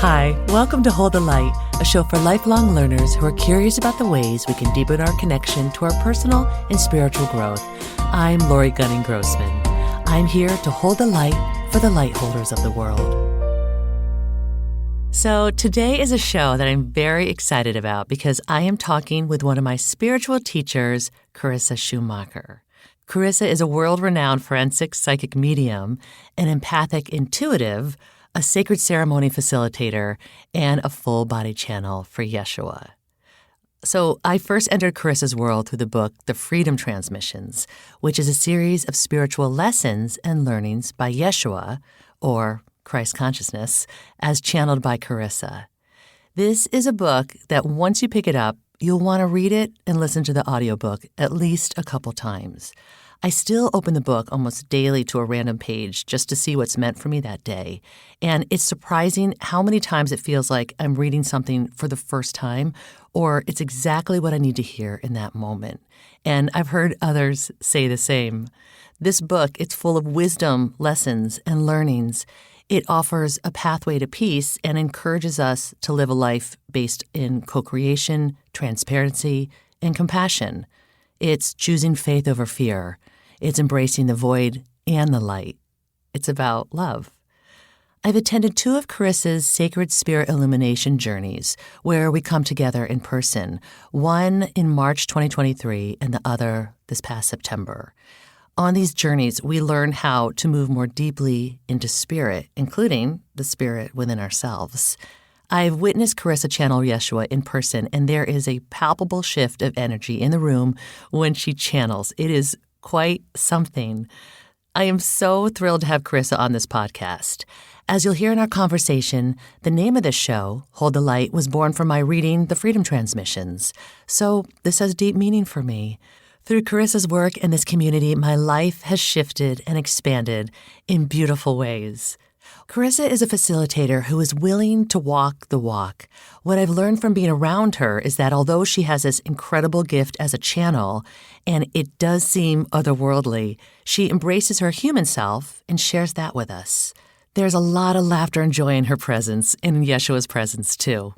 Hi, welcome to Hold the Light, a show for lifelong learners who are curious about the ways we can deepen our connection to our personal and spiritual growth. I'm Lori Gunning-Grossman. I'm here to hold the light for the light holders of the world. So today is a show that I'm very excited about because I am talking with one of my spiritual teachers, Carissa Schumacher. Carissa is a world-renowned forensic psychic medium, an empathic intuitive, a sacred ceremony facilitator, and a full-body channel for Yeshua. So I first entered Carissa's world through the book, The Freedom Transmissions, which is a series of spiritual lessons and learnings by Yeshua, or Christ consciousness, as channeled by Carissa. This is a book that once you pick it up, you'll want to read it and listen to the audiobook at least a couple times. I still open the book almost daily to a random page just to see what's meant for me that day. And it's surprising how many times it feels like I'm reading something for the first time, or it's exactly what I need to hear in that moment. And I've heard others say the same. This book, it's full of wisdom, lessons, and learnings. It offers a pathway to peace and encourages us to live a life based in co-creation, transparency, and compassion. It's choosing faith over fear. It's embracing the void and the light. It's about love. I've attended 2 of Carissa's Sacred Spirit Illumination journeys, where we come together in person, one in March 2023 and the other this past September. On these journeys, we learn how to move more deeply into spirit, including the spirit within ourselves. I've witnessed Carissa channel Yeshua in person, and there is a palpable shift of energy in the room when she channels. It is quite something. I am so thrilled to have Carissa on this podcast. As you'll hear in our conversation, the name of this show, Hold the Light, was born from my reading The Freedom Transmissions. So this has deep meaning for me. Through Carissa's work and this community, my life has shifted and expanded in beautiful ways. Carissa is a facilitator who is willing to walk the walk. What I've learned from being around her is that although she has this incredible gift as a channel, and it does seem otherworldly, she embraces her human self and shares that with us. There's a lot of laughter and joy in her presence, and in Yeshua's presence too.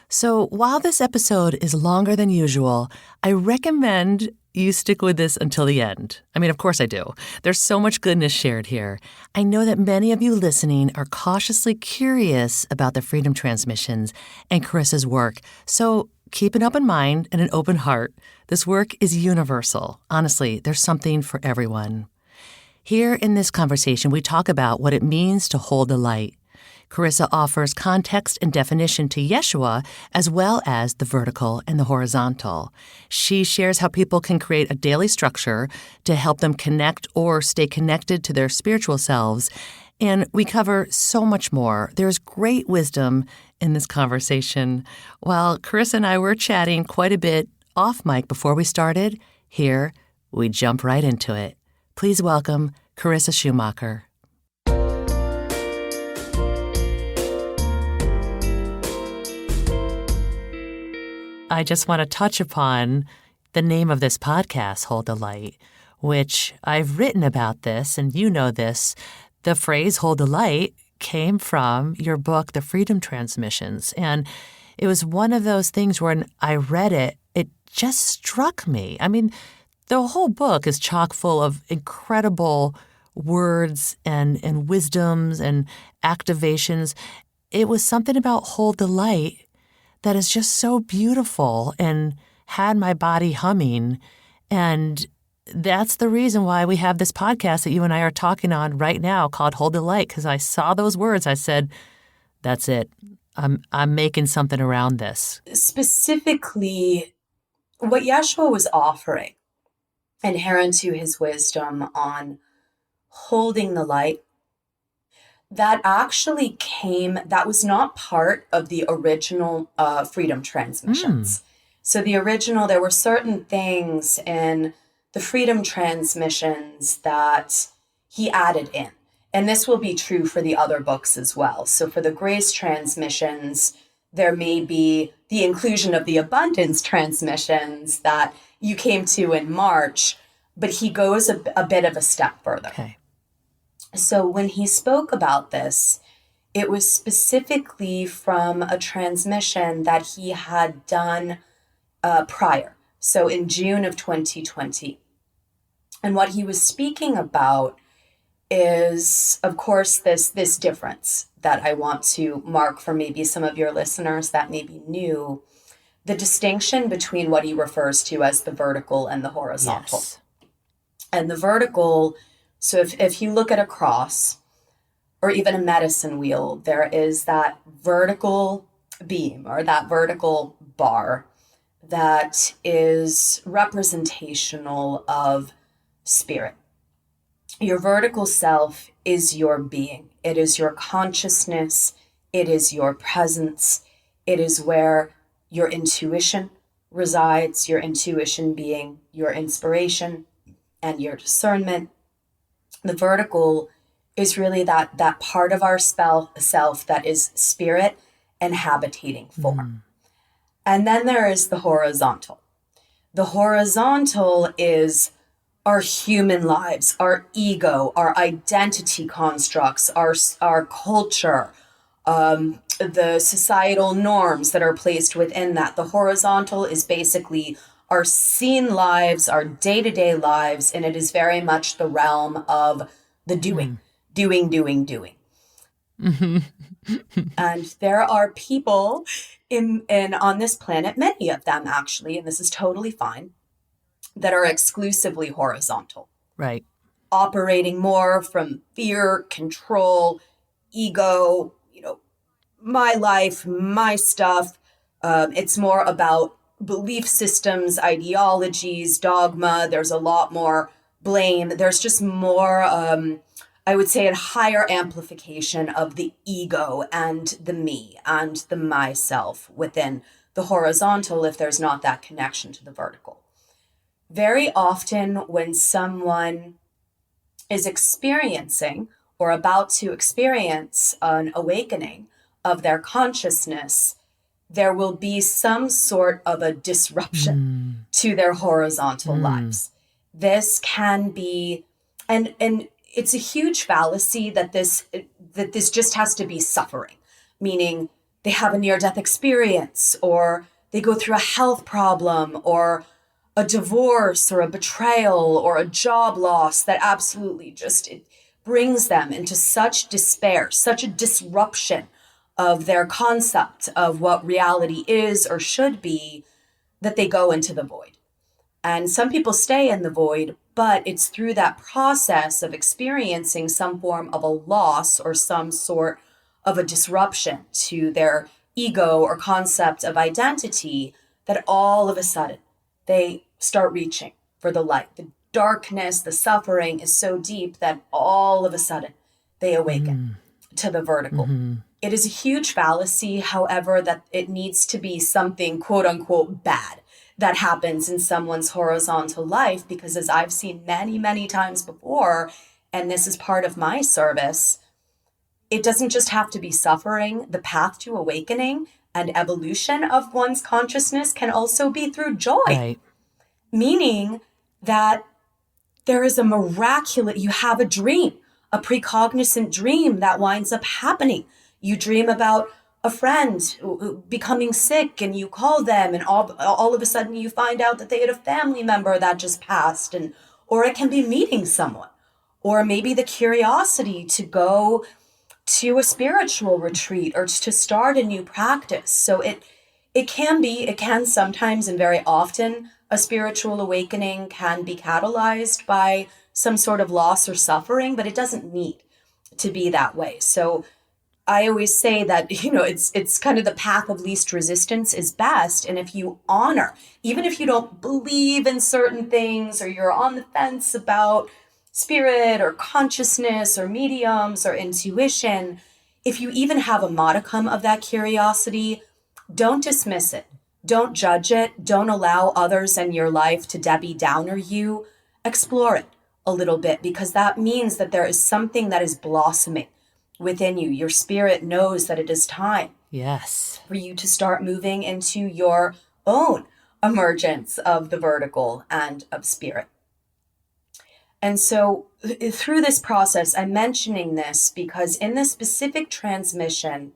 So while this episode is longer than usual, I recommend you stick with this until the end. I mean, of course I do. There's so much goodness shared here. I know that many of you listening are cautiously curious about the Freedom Transmissions and Carissa's work. So keep an open mind and an open heart. This work is universal. Honestly, there's something for everyone. Here in this conversation, we talk about what it means to hold the light. Carissa offers context and definition to Yeshua, as well as the vertical and the horizontal. She shares how people can create a daily structure to help them connect or stay connected to their spiritual selves. And we cover so much more. There's great wisdom in this conversation. While Carissa and I were chatting quite a bit off mic before we started, here we jump right into it. Please welcome Carissa Schumacher. I just want to touch upon the name of this podcast, Hold the Light, which I've written about this, and you know this. The phrase Hold the Light came from your book, The Freedom Transmissions. And it was one of those things when I read it, it just struck me. I mean, the whole book is chock full of incredible words and wisdoms and activations. It was something about Hold the Light that is just so beautiful and had my body humming. And that's the reason why we have this podcast that you and I are talking on right now called Hold the Light, because I saw those words. I said, that's it. I'm making something around this. Specifically, what Yeshua was offering, inherent to his wisdom on holding the light, that actually that was not part of the original Freedom Transmissions. So the original, there were certain things in the Freedom Transmissions that he added in. And this will be true for the other books as well. So for the Grace Transmissions, there may be the inclusion of the Abundance Transmissions that you came to in March, but he goes a bit of a step further. Okay. So when he spoke about this, It was specifically from a transmission that he had done prior. So in June of 2020. And what he was speaking about is, of course, this difference that I want to mark for maybe some of your listeners that may be new, the distinction between what he refers to as the vertical and the horizontal. Yes. And the vertical, so if you look at a cross or even a medicine wheel, there is that vertical beam or that vertical bar that is representational of spirit. Your vertical self is your being. It is your consciousness. It is your presence. It is where your intuition resides, your intuition being your inspiration and your discernment. The vertical is really that part of our self that is spirit and habitating form. And then there is the horizontal. The horizontal is our human lives, our ego, our identity constructs, our culture, the societal norms that are placed within that. The horizontal is basically our seen lives, our day-to-day lives, and it is very much the realm of the doing. And there are people in on this planet, many of them actually, and this is totally fine, that are exclusively horizontal. Right. Operating more from fear, control, ego, my life, my stuff. It's more about belief systems, ideologies, dogma. There's a lot more blame. There's just more, I would say, a higher amplification of the ego and the me and the myself within the horizontal if there's not that connection to the vertical. Very often when someone is experiencing or about to experience an awakening of their consciousness, there will be some sort of a disruption to their horizontal lives. This can be, and it's a huge fallacy that this just has to be suffering, meaning they have a near-death experience or they go through a health problem or a divorce or a betrayal or a job loss that absolutely just it brings them into such despair, such a disruption of their concept of what reality is or should be that they go into the void. And some people stay in the void, but it's through that process of experiencing some form of a loss or some sort of a disruption to their ego or concept of identity that all of a sudden they start reaching for the light. The darkness, the suffering is so deep that all of a sudden they awaken to the vertical. It is a huge fallacy, however, that it needs to be something quote unquote bad that happens in someone's horizontal life, because as I've seen many, many times before, and this is part of my service, it doesn't just have to be suffering. The path to awakening and evolution of one's consciousness can also be through joy. Right. Meaning that there is a miraculous, you have a dream, a precognizant dream that winds up happening. You dream about a friend becoming sick and you call them and all of a sudden you find out that they had a family member that just passed, and or it can be meeting someone, or maybe the curiosity to go to a spiritual retreat or to start a new practice. So it can sometimes and very often a spiritual awakening can be catalyzed by some sort of loss or suffering, but it doesn't need to be that way. So I always say that, it's kind of the path of least resistance is best. And if you honor, even if you don't believe in certain things or you're on the fence about spirit or consciousness or mediums or intuition, if you even have a modicum of that curiosity, don't dismiss it. Don't judge it. Don't allow others in your life to Debbie Downer you. Explore it a little bit, because that means that there is something that is blossoming within you. Your spirit knows that it is time Yes. for you to start moving into your own emergence of the vertical and of spirit. And so through this process, I'm mentioning this because in this specific transmission,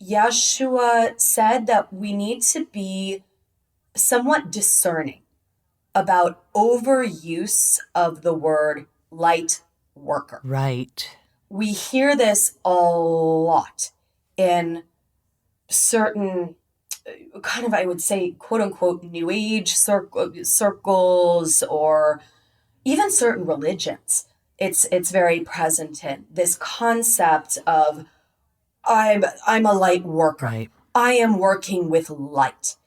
Yeshua said that we need to be somewhat discerning about overuse of the word light worker. Right. We hear this a lot in certain kind of, I would say, quote unquote, new age circles, or even certain religions. It's very present in this concept of I'm a light worker. Right. I am working with light.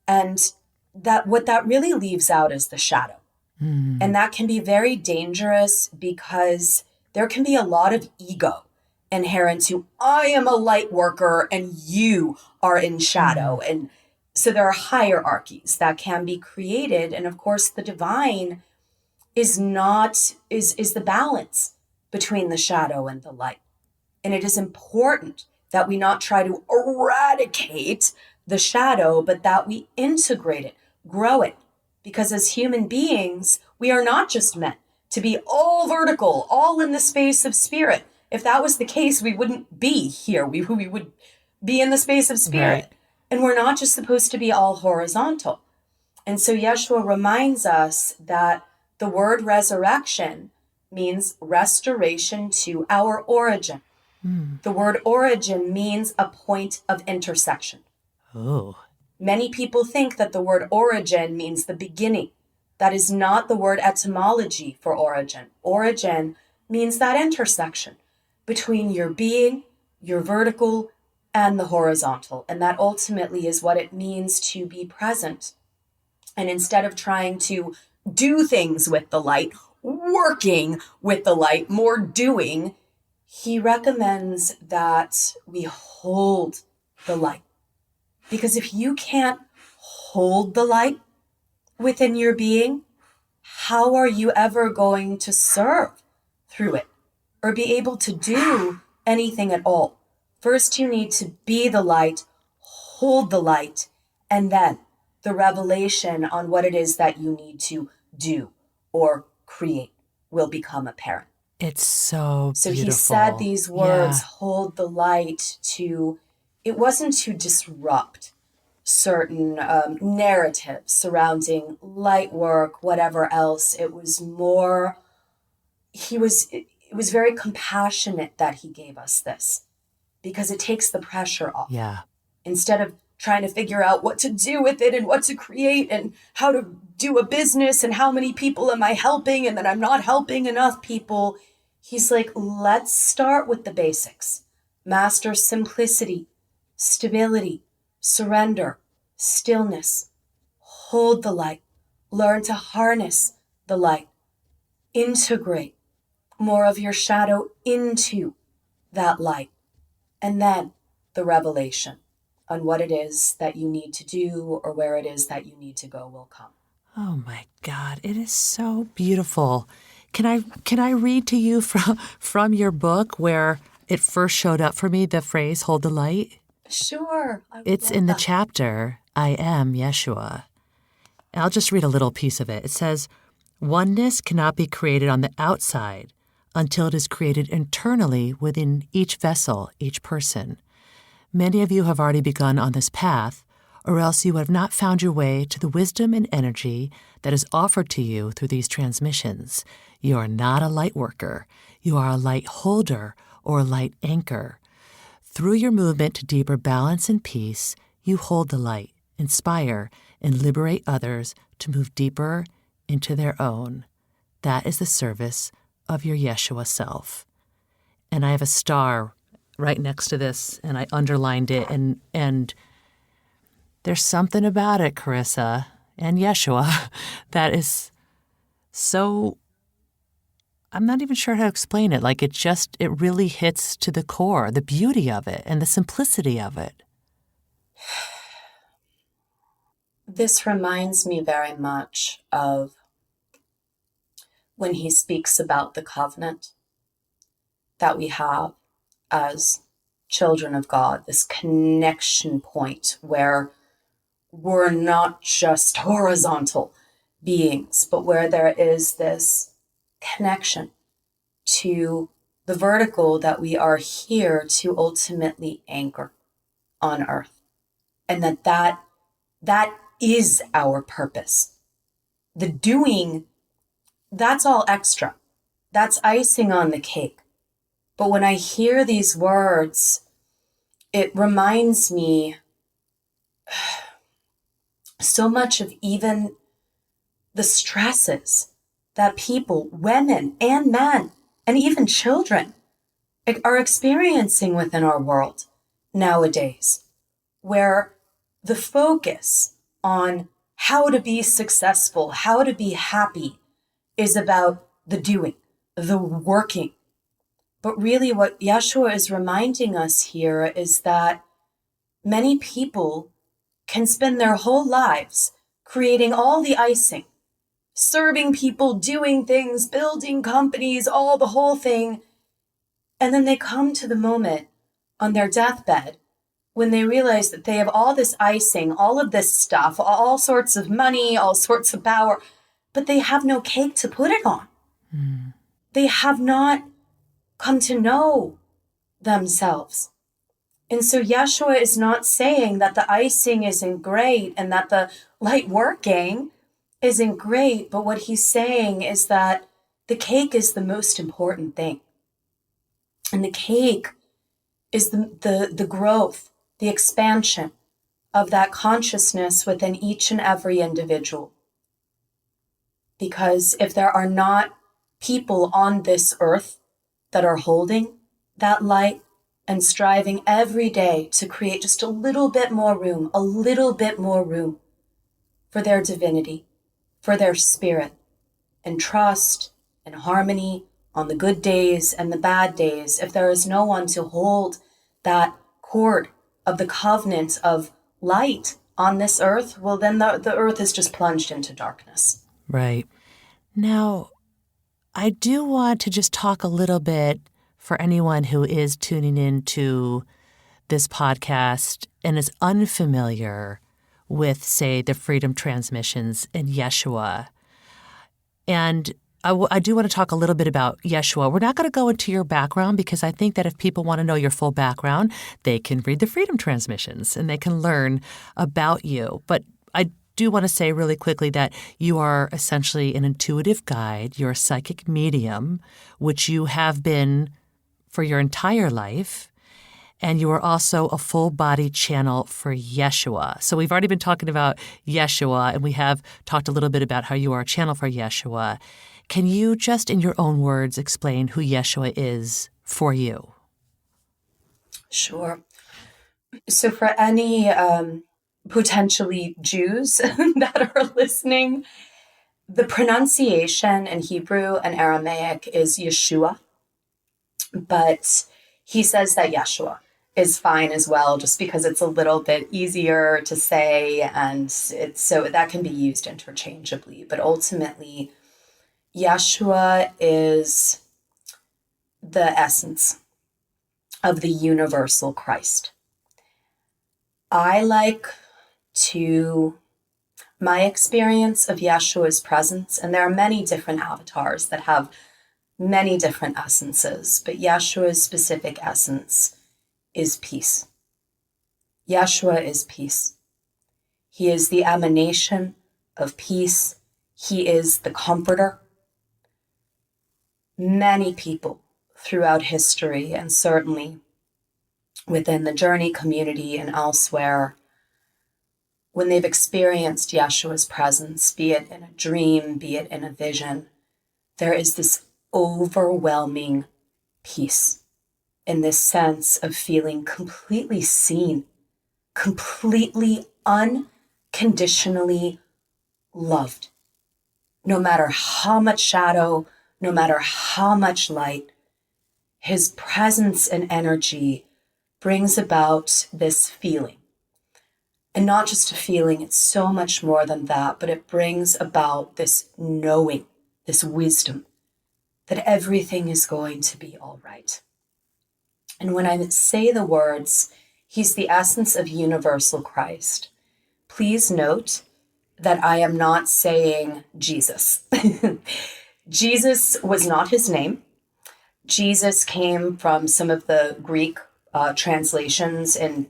And that what that really leaves out is the shadow. And that can be very dangerous because there can be a lot of ego inherent to I am a light worker and you are in shadow. And so there are hierarchies that can be created. And of course, the divine is the balance between the shadow and the light. And it is important that we not try to eradicate the shadow, but that we integrate it, grow it. Because as human beings, we are not just meant to be all vertical, all in the space of spirit. If that was the case, we wouldn't be here. We would be in the space of spirit. Right. And we're not just supposed to be all horizontal. And so Yeshua reminds us that the word resurrection means restoration to our origin. The word origin means a point of intersection. Oh. Many people think that the word origin means the beginning. That is not the word etymology for origin. Origin means that intersection between your being, your vertical, and the horizontal. And that ultimately is what it means to be present. And instead of trying to do things with the light, working with the light, more doing, he recommends that we hold the light. Because if you can't hold the light within your being, how are you ever going to serve through it or be able to do anything at all? First, you need to be the light, hold the light, and then the revelation on what it is that you need to do or create will become apparent. It's so So beautiful. he said these words, Yeah. hold the light, it wasn't to disrupt certain narratives surrounding light work, whatever else. It was more, it was very compassionate that he gave us this because it takes the pressure off. Yeah. Instead of trying to figure out what to do with it and what to create and how to do a business and how many people am I helping and then I'm not helping enough people. He's like, let's start with the basics. Master simplicity, stability, surrender, stillness. Hold the light. Learn to harness the light. Integrate more of your shadow into that light. And then the revelation on what it is that you need to do or where it is that you need to go will come. Oh my God, it is so beautiful. Can I read to you from your book where it first showed up for me, the phrase hold the light? Sure. It's in the chapter, I am Yeshua. I'll just read a little piece of it. It says, oneness cannot be created on the outside until it is created internally within each vessel, each person. Many of you have already begun on this path, or else you have not found your way to the wisdom and energy that is offered to you through these transmissions. You are not a light worker. You are a light holder or a light anchor. Through your movement to deeper balance and peace, you hold the light, inspire, and liberate others to move deeper into their own. That is the service of your Yeshua self. And I have a star right next to this, and I underlined it, and there's something about it, Carissa and Yeshua, that is so, I'm not even sure how to explain it. Like it really hits to the core, the beauty of it and the simplicity of it. This reminds me very much of when he speaks about the covenant that we have as children of God, this connection point where we're not just horizontal beings, but where there is this connection to the vertical that we are here to ultimately anchor on earth. And that is our purpose. The doing, that's all extra. That's icing on the cake. But when I hear these words, it reminds me so much of even the stresses that people, women and men, and even children are experiencing within our world nowadays, where the focus on how to be successful, how to be happy is about the doing, the working. But really what Yeshua is reminding us here is that many people can spend their whole lives creating all the icing, serving people, doing things, building companies, all the whole thing. And then they come to the moment on their deathbed when they realize that they have all this icing, all of this stuff, all sorts of money, all sorts of power, but they have no cake to put it on. Mm. They have not come to know themselves. And so Yeshua is not saying that the icing isn't great and that the light working isn't great, but what he's saying is that the cake is the most important thing. And the cake is the growth, the expansion of that consciousness within each and every individual. Because if there are not people on this earth that are holding that light and striving every day to create just a little bit more room for their divinity, for their spirit, and trust and harmony on the good days and the bad days, if there is no one to hold that cord of the covenant of light on this earth, well, then the earth is just plunged into darkness. Right. Now, I do want to just talk a little bit for anyone who is tuning into this podcast and is unfamiliar with, say, the Freedom Transmissions and Yeshua. And I do want to talk a little bit about Yeshua. We're not going to go into your background because I think that if people want to know your full background, they can read the Freedom Transmissions and they can learn about you. But I do want to say really quickly that you are essentially an intuitive guide. You're a psychic medium, which you have been for your entire life. And you are also a full-body channel for Yeshua. So we've already been talking about Yeshua, and we have talked a little bit about how you are a channel for Yeshua. Can you just, in your own words, explain who Yeshua is for you? Sure. So for any potentially Jews that are listening, the pronunciation in Hebrew and Aramaic is Yeshua, but he says that Yeshua is fine as well, just because it's a little bit easier to say, and it's so that can be used interchangeably. But ultimately, Yeshua is the essence of the universal Christ. I like my experience of Yeshua's presence, and there are many different avatars that have many different essences, but Yeshua's specific essence is peace. Yeshua is peace. He is the emanation of peace. He is the comforter. Many people throughout history, and certainly within the Journey community and elsewhere, when they've experienced Yeshua's presence, be it in a dream, be it in a vision, there is this overwhelming peace in this sense of feeling completely seen, completely unconditionally loved. No matter how much shadow, no matter how much light, his presence and energy brings about this feeling. And not just a feeling, it's so much more than that, but it brings about this knowing, this wisdom, that everything is going to be all right. And when I say the words, he's the essence of universal Christ, please note that I am not saying Jesus. Jesus was not his name. Jesus came from some of the Greek translations. In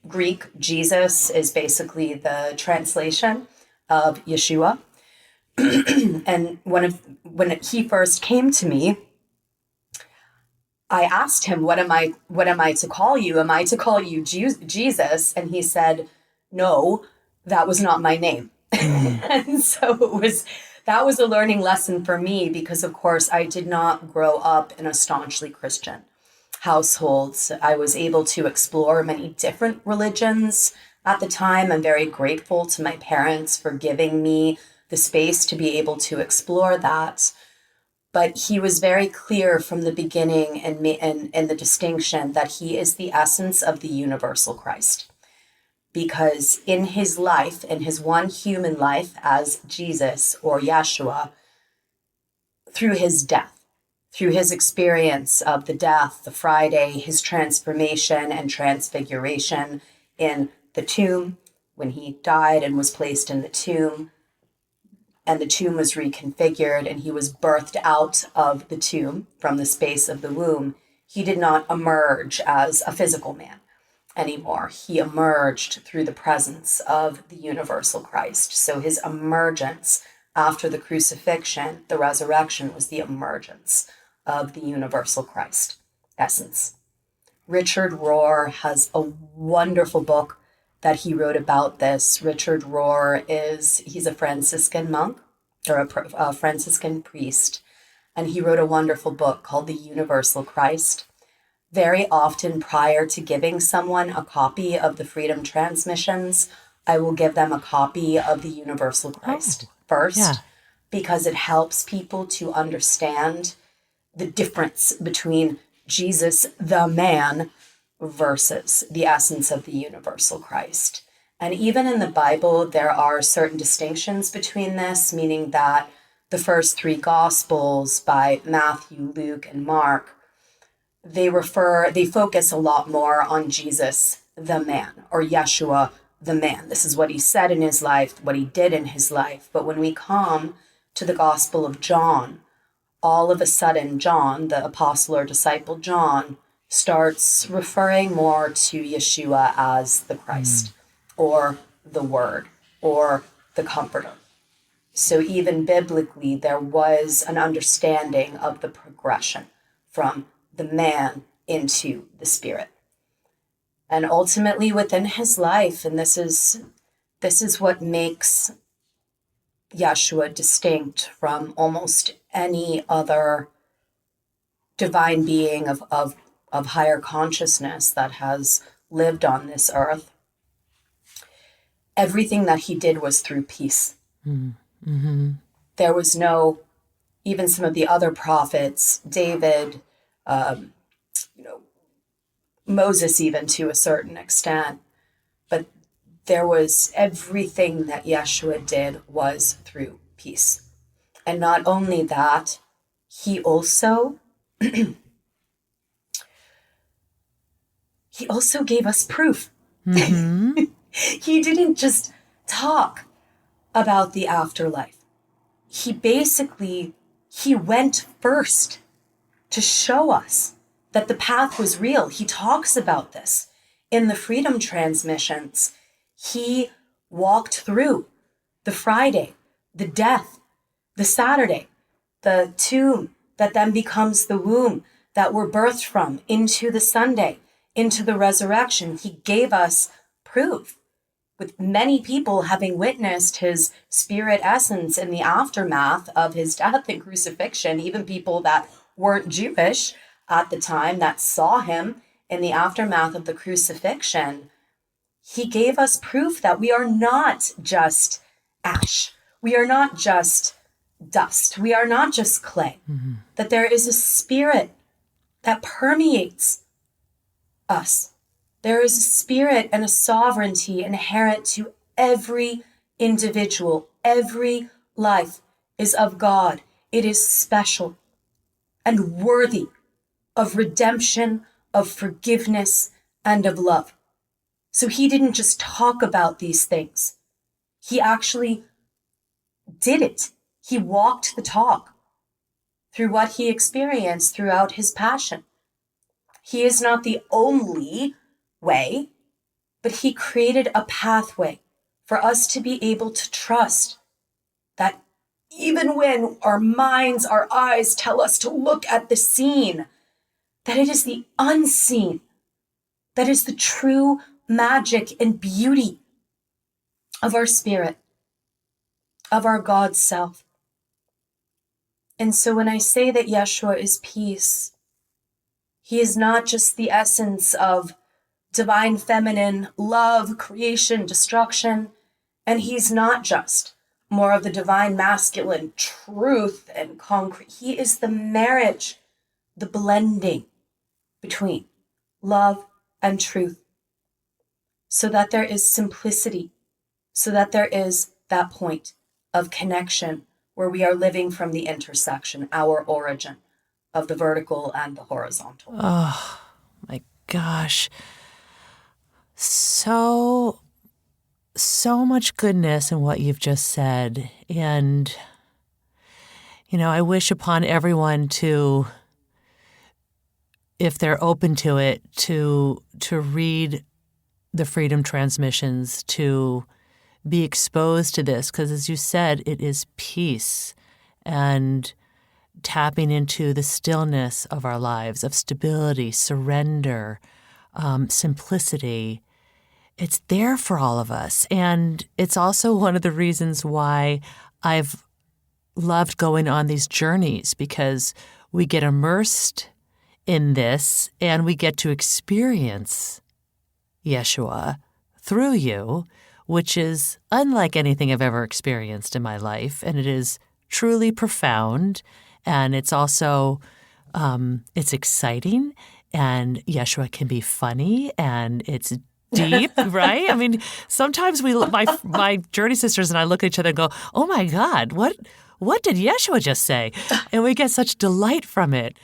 Greek, Jesus is basically the translation of Yeshua. And when he first came to me, I asked him, what am I to call you? Am I to call you Jesus? And he said, no, that was not my name. And so that was a learning lesson for me, because of course I did not grow up in a staunchly Christian household. I was able to explore many different religions at the time. I'm very grateful to my parents for giving me the space to be able to explore that. But he was very clear from the beginning and the distinction that he is the essence of the universal Christ. Because in his life, in his one human life as Jesus or Yeshua, through his death, through his experience of the death, the Friday, his transformation and transfiguration in the tomb, when he died and was placed in the tomb, and the tomb was reconfigured and he was birthed out of the tomb from the space of the womb, he did not emerge as a physical man anymore. He emerged through the presence of the universal Christ. So his emergence after the crucifixion, the resurrection, was the emergence of the universal Christ essence. Richard Rohr has a wonderful book that he wrote about this. Richard Rohr he's a Franciscan monk, or a Franciscan priest, and he wrote a wonderful book called The Universal Christ. Very often prior to giving someone a copy of the Freedom Transmissions, I will give them a copy of the Universal Christ first, because it helps people to understand the difference between Jesus, the man, versus the essence of the universal Christ. And even in the Bible, there are certain distinctions between this, meaning that the first three Gospels by Matthew, Luke, and Mark, they focus a lot more on Jesus, the man, or Yeshua, the man. This is what he said in his life, what he did in his life. But when we come to the Gospel of John, all of a sudden, John, the apostle or disciple John, starts referring more to Yeshua as the Christ, or the Word, or the Comforter. So even biblically, there was an understanding of the progression from the man into the spirit. And ultimately within his life, and this is what makes Yeshua distinct from almost any other divine being of higher consciousness that has lived on this earth. Everything that he did was through peace. Mm-hmm. There was even some of the other prophets, David, Moses, even to a certain extent, but there was everything that Yeshua did was through peace. And not only that, he also gave us proof. Mm-hmm. He didn't just talk about the afterlife. He went first to show us that the path was real. He talks about this in the Freedom Transmissions. He walked through the Friday, the death, the Saturday, the tomb that then becomes the womb that we're birthed from, into the Sunday, into the resurrection. He gave us proof, with many people having witnessed his spirit essence in the aftermath of his death and crucifixion, even people that weren't Jewish at the time that saw him in the aftermath of the crucifixion. He gave us proof that we are not just ash. We are not just dust. We are not just clay. Mm-hmm. That there is a spirit that permeates us. There is a spirit and a sovereignty inherent to every individual. Every life is of God. It is special and worthy of redemption, of forgiveness, and of love. So he didn't just talk about these things. He actually did it. He walked the talk. through what he experienced throughout his passion. He is not the only way, but he created a pathway for us to be able to trust that even when our minds, our eyes tell us to look at the seen, that it is the unseen that is the true magic and beauty of our spirit, of our God self. And so when I say that Yeshua is peace, he is not just the essence of divine feminine love, creation, destruction, and he's not just more of the divine masculine truth and concrete. He is the marriage, the blending between love and truth, so that there is simplicity, so that there is that point of connection where we are living from the intersection, our origin of the vertical and the horizontal. Oh my gosh. So much goodness in what you've just said. And, I wish upon everyone to, if they're open to it, to read the Freedom Transmissions, to be exposed to this, because as you said, it is peace and tapping into the stillness of our lives, of stability, surrender, simplicity. It's there for all of us. And it's also one of the reasons why I've loved going on these journeys, because we get immersed in this and we get to experience Yeshua through you, which is unlike anything I've ever experienced in my life. And it is truly profound. And it's also, it's exciting. And Yeshua can be funny, and it's deep, right? I mean, sometimes my journey sisters and I look at each other and go, oh my God, what did Yeshua just say? And we get such delight from it.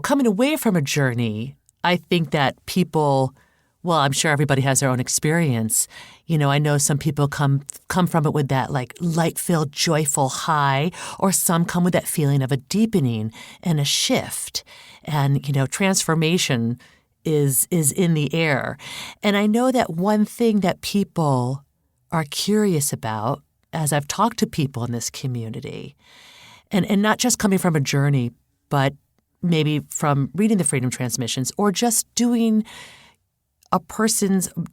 Coming away from a journey, I think that people, well, I'm sure everybody has their own experience. I know some people come from it with that like light-filled, joyful high, or some come with that feeling of a deepening and a shift. And, transformation is in the air. And I know that one thing that people are curious about, as I've talked to people in this community, and not just coming from a journey, but maybe from reading the Freedom Transmissions or just doing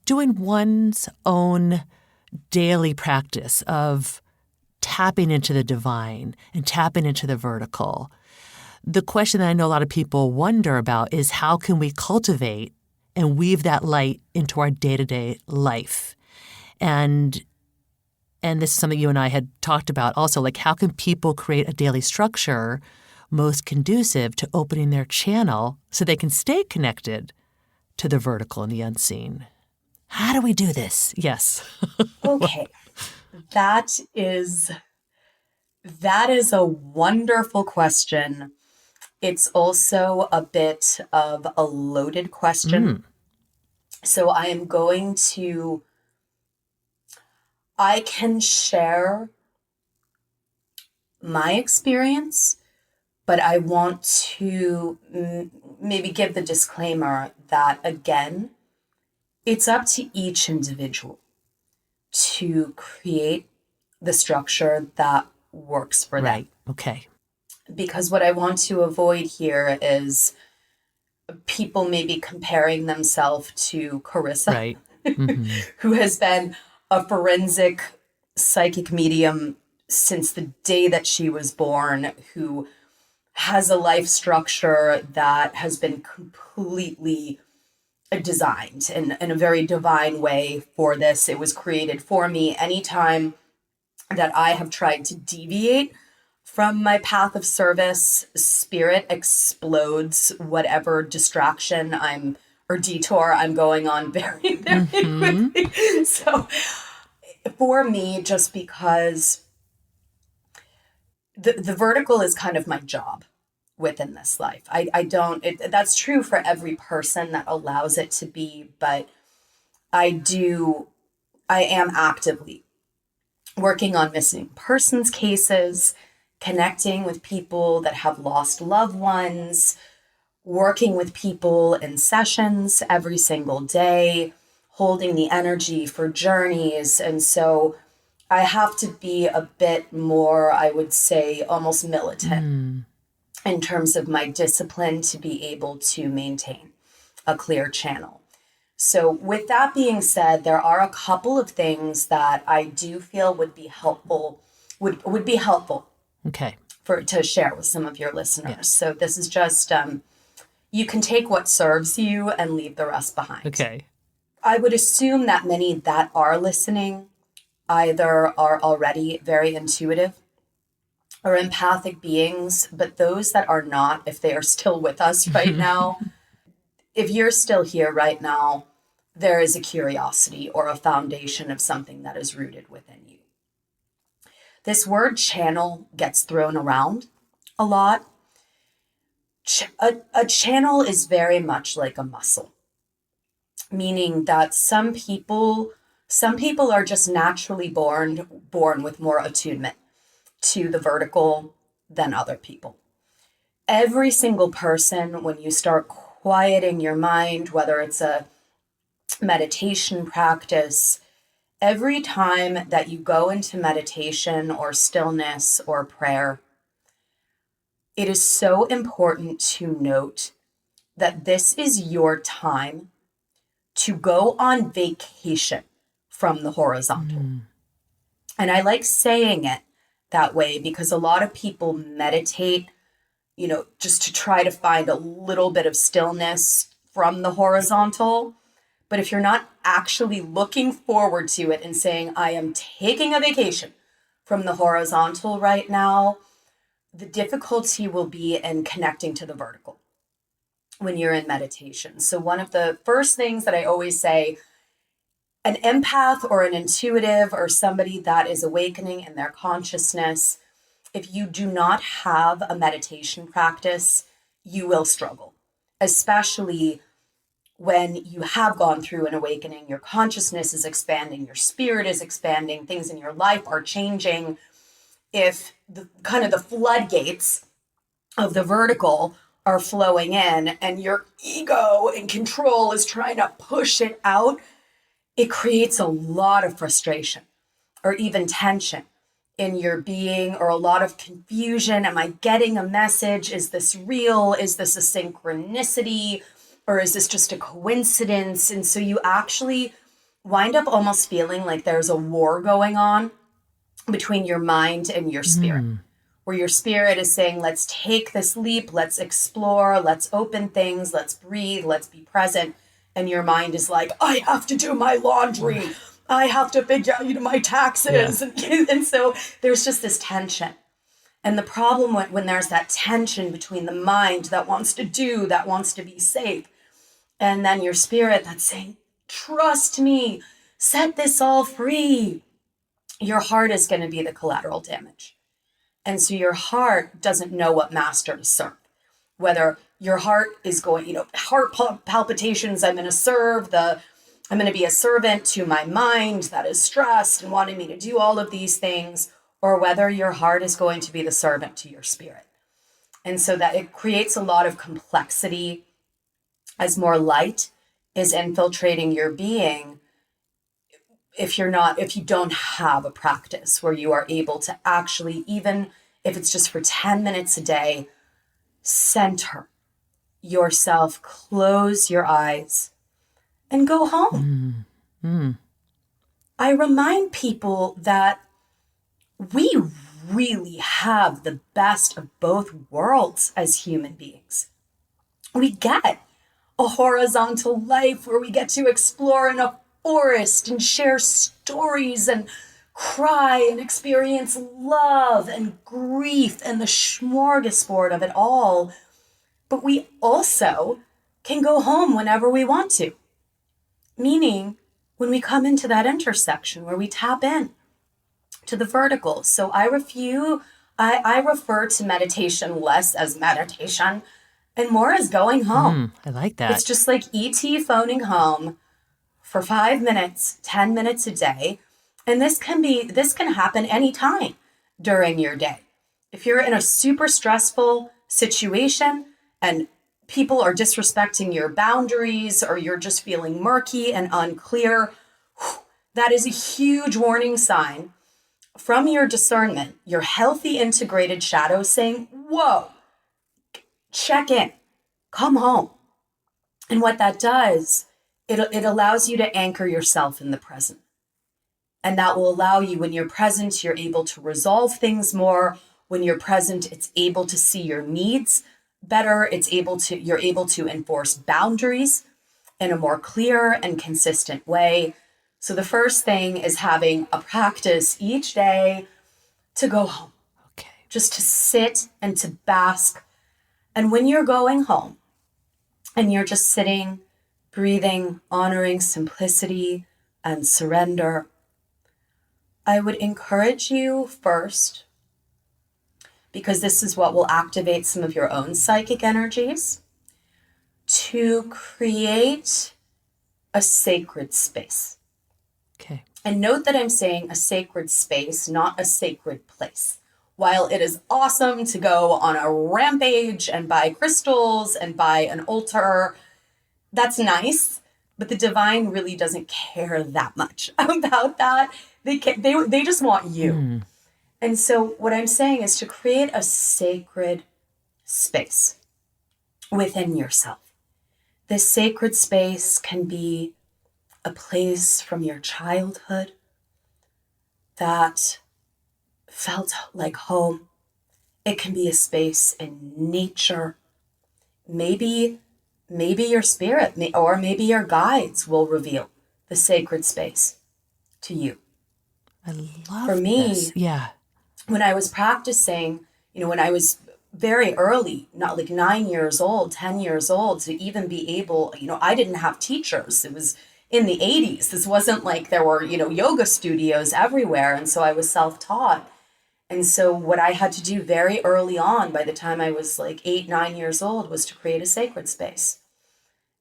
one's own daily practice of tapping into the divine and tapping into the vertical. The question that I know a lot of people wonder about is, how can we cultivate and weave that light into our day-to-day life? And this is something you and I had talked about also, like how can people create a daily structure most conducive to opening their channel so they can stay connected to the vertical and the unseen? How do we do this? Yes. Okay. That is a wonderful question. It's also a bit of a loaded question. So I can share my experience, but I want to maybe give the disclaimer that, again, it's up to each individual to create the structure that works for them. Right. Okay. Because what I want to avoid here is people maybe comparing themselves to Carissa, right. Mm-hmm. who has been a forensic psychic medium since the day that she was born, who has a life structure that has been completely designed in a very divine way for this. It was created for me. Anytime that I have tried to deviate from my path of service, spirit explodes whatever distraction or detour I'm going on very, very quickly. So for me, just because the vertical is kind of my job within this life. That's true for every person that allows it to be, but I am actively working on missing persons cases connecting with people that have lost loved ones, working with people in sessions every single day, holding the energy for journeys. And so I have to be a bit more, I would say, almost militant in terms of my discipline to be able to maintain a clear channel. So with that being said, there are a couple of things that I do feel would be helpful, would be helpful Okay. to share with some of your listeners. Yes. So this is just, you can take what serves you and leave the rest behind. Okay. I would assume that many that are listening either are already very intuitive or empathic beings, but those that are not, if they are still with us right now, if you're still here right now, there is a curiosity or a foundation of something that is rooted within you. This word channel gets thrown around a lot. A channel is very much like a muscle, meaning that some people are just naturally born with more attunement to the vertical than other people. Every single person, when you start quieting your mind, whether it's a meditation practice, every time that you go into meditation or stillness or prayer, it is so important to note that this is your time to go on vacation from the horizontal. And I like saying it that way because a lot of people meditate, just to try to find a little bit of stillness from the horizontal. But if you're not actually looking forward to it and saying, I am taking a vacation from the horizontal right now, the difficulty will be in connecting to the vertical when you're in meditation. So one of the first things that I always say, an empath or an intuitive or somebody that is awakening in their consciousness, if you do not have a meditation practice, you will struggle, especially when you have gone through an awakening, your consciousness is expanding, your spirit is expanding, things in your life are changing. If the floodgates of the vertical are flowing in and your ego and control is trying to push it out, it creates a lot of frustration or even tension in your being, or a lot of confusion. Am I getting a message? Is this real? Is this a synchronicity? Or is this just a coincidence? And so you actually wind up almost feeling like there's a war going on between your mind and your spirit, where your spirit is saying, let's take this leap, let's explore, let's open things, let's breathe, let's be present. And your mind is like, I have to do my laundry. I have to figure out, my taxes. Yeah. And so there's just this tension. And the problem when there's that tension between the mind that wants to do, that wants to be safe, and then your spirit that's saying, trust me, set this all free, your heart is going to be the collateral damage. And so your heart doesn't know what master to serve. Whether your heart is going, heart palpitations, I'm going to be a servant to my mind that is stressed and wanting me to do all of these things, or whether your heart is going to be the servant to your spirit. And so that it creates a lot of complexity as more light is infiltrating your being. If you don't have a practice where you are able to actually, even if it's just for 10 minutes a day, center yourself, close your eyes, and go home. I remind people that we really have the best of both worlds as human beings. We get a horizontal life where we get to explore in a forest and share stories and cry and experience love and grief and the smorgasbord of it all. But we also can go home whenever we want to. Meaning, when we come into that intersection where we tap in to the vertical. So I refer to meditation less as meditation and more as going home. I like that. It's just like E.T. phoning home for 5 minutes, 10 minutes a day. And this can happen anytime during your day. If you're in a super stressful situation and people are disrespecting your boundaries, or you're just feeling murky and unclear, that is a huge warning sign from your discernment, your healthy integrated shadow saying, whoa, check in, come home. And what that does, it allows you to anchor yourself in the present. And that will allow you, when you're present, you're able to resolve things more. When you're present, it's able to see your needs better. You're able to enforce boundaries in a more clear and consistent way. So the first thing is having a practice each day to go home. Okay. Just to sit and to bask. And when you're going home and you're just sitting, breathing, honoring simplicity and surrender, I would encourage you first, because this is what will activate some of your own psychic energies, to create a sacred space. Okay. And note that I'm saying a sacred space, not a sacred place. While it is awesome to go on a rampage and buy crystals and buy an altar, that's nice, but the divine really doesn't care that much about that. They just want you. And so what I'm saying is to create a sacred space within yourself. This sacred space can be a place from your childhood that felt like home. It can be a space in nature. Maybe your spirit or maybe your guides will reveal the sacred space to you. I love For me, this. Yeah. when I was practicing, when I was very early, not like 9 years old, 10 years old, to even be able, I didn't have teachers. It was in the 80s. This wasn't like there were, yoga studios everywhere. And so I was self-taught. And so what I had to do very early on, by the time I was like 8, 9 years old, was to create a sacred space.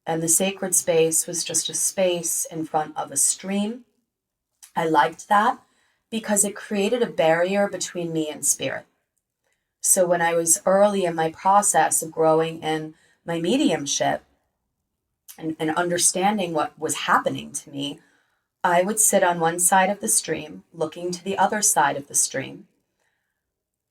And the sacred space was just a space in front of a stream. I liked that because it created a barrier between me and spirit. So when I was early in my process of growing in my mediumship and understanding what was happening to me, I would sit on one side of the stream, looking to the other side of the stream.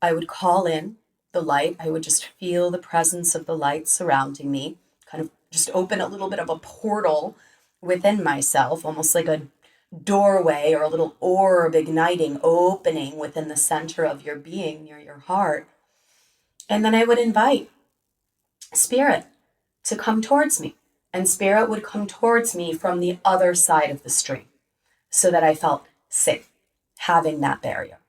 I would call in the light. I would just feel the presence of the light surrounding me, kind of just open a little bit of a portal within myself, almost like a doorway or a little orb igniting, opening within the center of your being, near your heart. And then I would invite spirit to come towards me. And spirit would come towards me from the other side of the stream so that I felt safe having that barrier.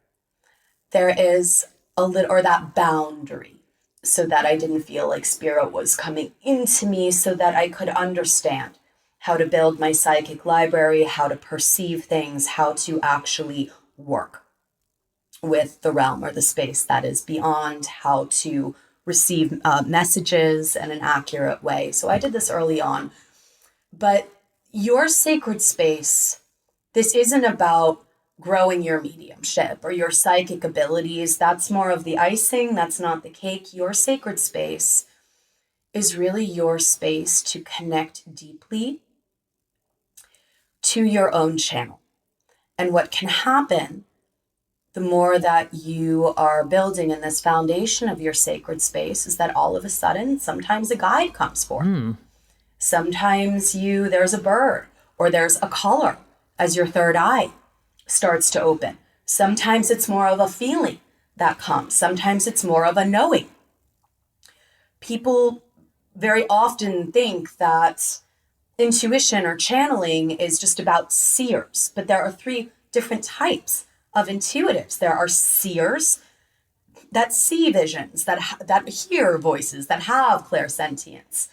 There is or that boundary, so that I didn't feel like spirit was coming into me, so that I could understand how to build my psychic library, how to perceive things, how to actually work with the realm or the space that is beyond, how to receive messages in an accurate way. So I did this early on. But your sacred space, this isn't about growing your mediumship or your psychic abilities. That's more of the icing. That's not the cake. Your sacred space is really your space to connect deeply to your own channel. And what can happen, the more that you are building in this foundation of your sacred space, is that all of a sudden, sometimes a guide comes forth. Sometimes there's a bird or there's a color as your third eye starts to open. Sometimes it's more of a feeling that comes. Sometimes it's more of a knowing. People very often think that intuition or channeling is just about seers, but there are 3 different types of intuitives. There are seers that see visions, that hear voices, that have clairsentience.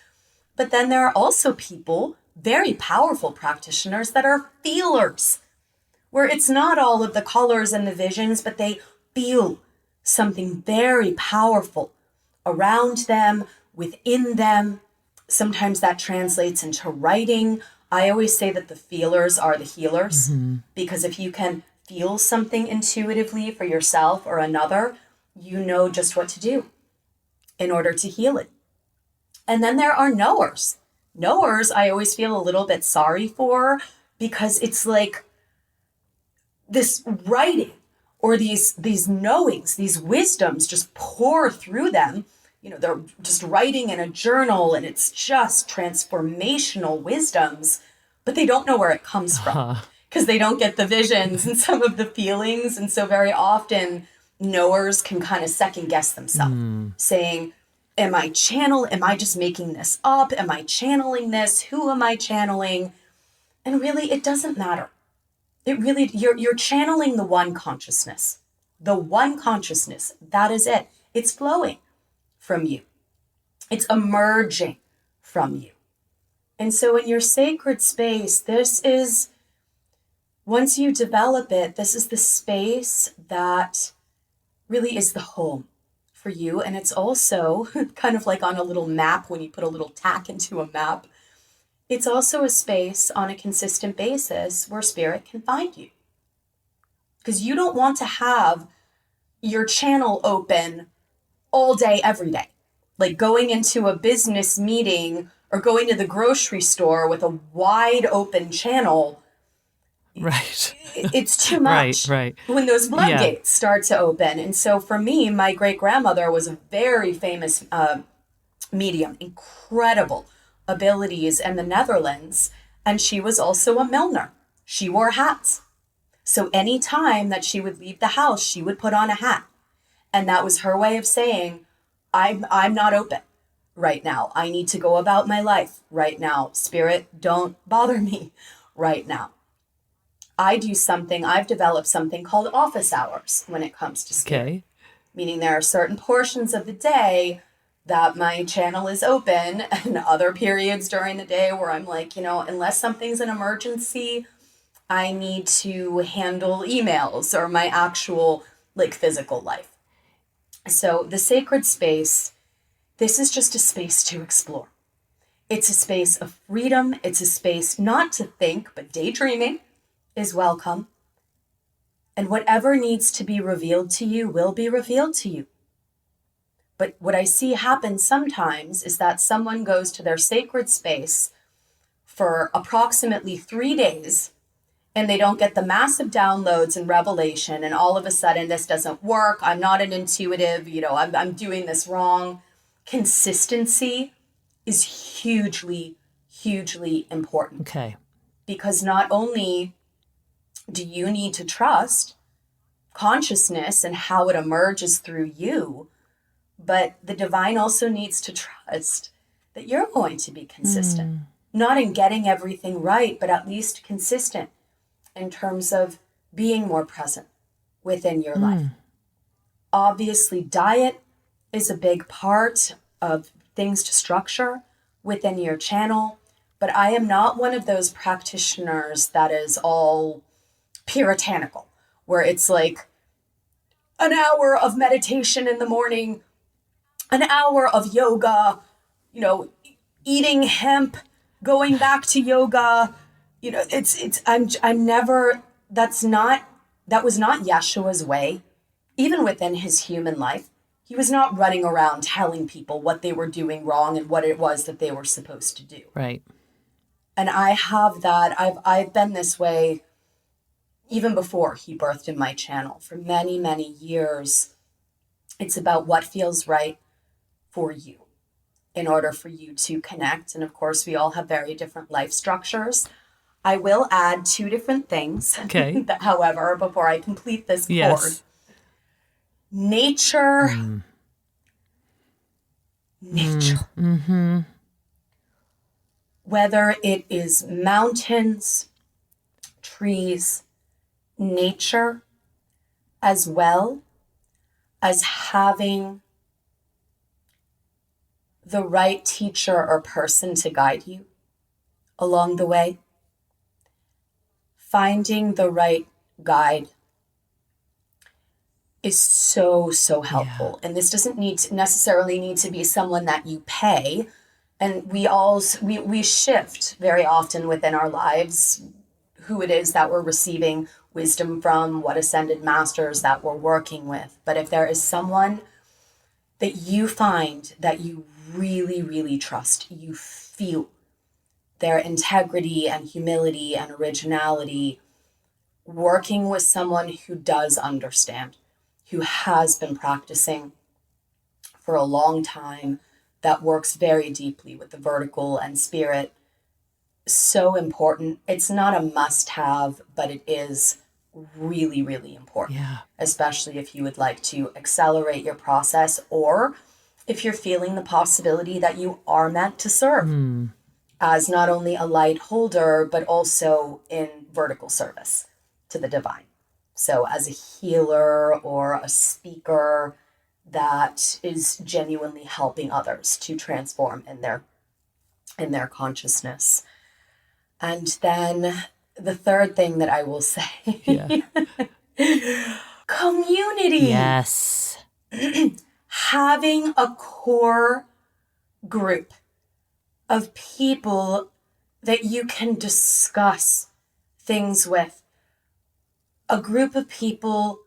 But then there are also people, very powerful practitioners, that are feelers, where it's not all of the colors and the visions, but they feel something very powerful around them, within them. Sometimes that translates into writing. I always say that the feelers are the healers, because if you can feel something intuitively for yourself or another, you know just what to do in order to heal it. And then there are knowers. Knowers, I always feel a little bit sorry for, because it's like this writing or these knowings, these wisdoms just pour through them. They're just writing in a journal, and it's just transformational wisdoms, but they don't know where it comes from because they don't get the visions and some of the feelings. And so very often knowers can kind of second guess themselves, saying, am I just making this up? Am I channeling this? Who am I channeling? And really, it doesn't matter. You're channeling the one consciousness. The one consciousness, that is it. It's flowing from you. It's emerging from you. And so in your sacred space, once you develop it, this is the space that really is the home for you. And it's also kind of like on a little map, when you put a little tack into a map, it's also a space on a consistent basis where spirit can find you. Because you don't want to have your channel open all day, every day. Like going into a business meeting or going to the grocery store with a wide open channel. Right. It's too much. Right. When those floodgates start to open. And so for me, my great-grandmother was a very famous medium, incredible abilities in the Netherlands. And she was also a milliner. She wore hats. So any time that she would leave the house, she would put on a hat. And that was her way of saying, I'm not open right now. I need to go about my life right now. Spirit, don't bother me right now. I've developed something called office hours when it comes to spirit. Okay. Meaning there are certain portions of the day that my channel is open, and other periods during the day where I'm like, unless something's an emergency, I need to handle emails or my actual physical life. So the sacred space, this is just a space to explore. It's a space of freedom. It's a space not to think, but daydreaming is welcome. And whatever needs to be revealed to you will be revealed to you. But what I see happen sometimes is that someone goes to their sacred space for approximately 3 days, and they don't get the massive downloads and revelation, and all of a sudden this doesn't work. I'm not an intuitive, I'm doing this wrong. Consistency is hugely, hugely important. Okay. Because not only do you need to trust consciousness and how it emerges through you, but the divine also needs to trust that you're going to be consistent. Not in getting everything right, but at least consistent in terms of being more present within your life. Obviously, diet is a big part of things to structure within your channel, but I am not one of those practitioners that is all puritanical, where it's like an hour of meditation in the morning, an hour of yoga, eating hemp, going back to yoga. That was not Yeshua's way. Even within his human life, he was not running around telling people what they were doing wrong and what it was that they were supposed to do. Right. And I have that. I've been this way even before he birthed in my channel for many, many years. It's about what feels right for you in order for you to connect. And of course, we all have very different life structures. I will add 2 different things, Okay. however, before I complete this chord. Yes. Nature. Whether it is mountains, trees, nature, as well as having the right teacher or person to guide you along the way. Finding the right guide is so, so helpful. Yeah. And this doesn't necessarily need to be someone that you pay. And we shift very often within our lives who it is that we're receiving wisdom from, what ascended masters that we're working with. But if there is someone that you find that you really, really trust, you feel their integrity and humility and originality, working with someone who does understand, who has been practicing for a long time, that works very deeply with the vertical and spirit, so important. It's not a must-have, but it is really, really important. Yeah. Especially if you would like to accelerate your process, or if you're feeling the possibility that you are meant to serve as not only a light holder, but also in vertical service to the divine. So as a healer or a speaker that is genuinely helping others to transform in their consciousness. And then the third thing that I will say, community. Yes. Having a core group of people that you can discuss things with. A group of people,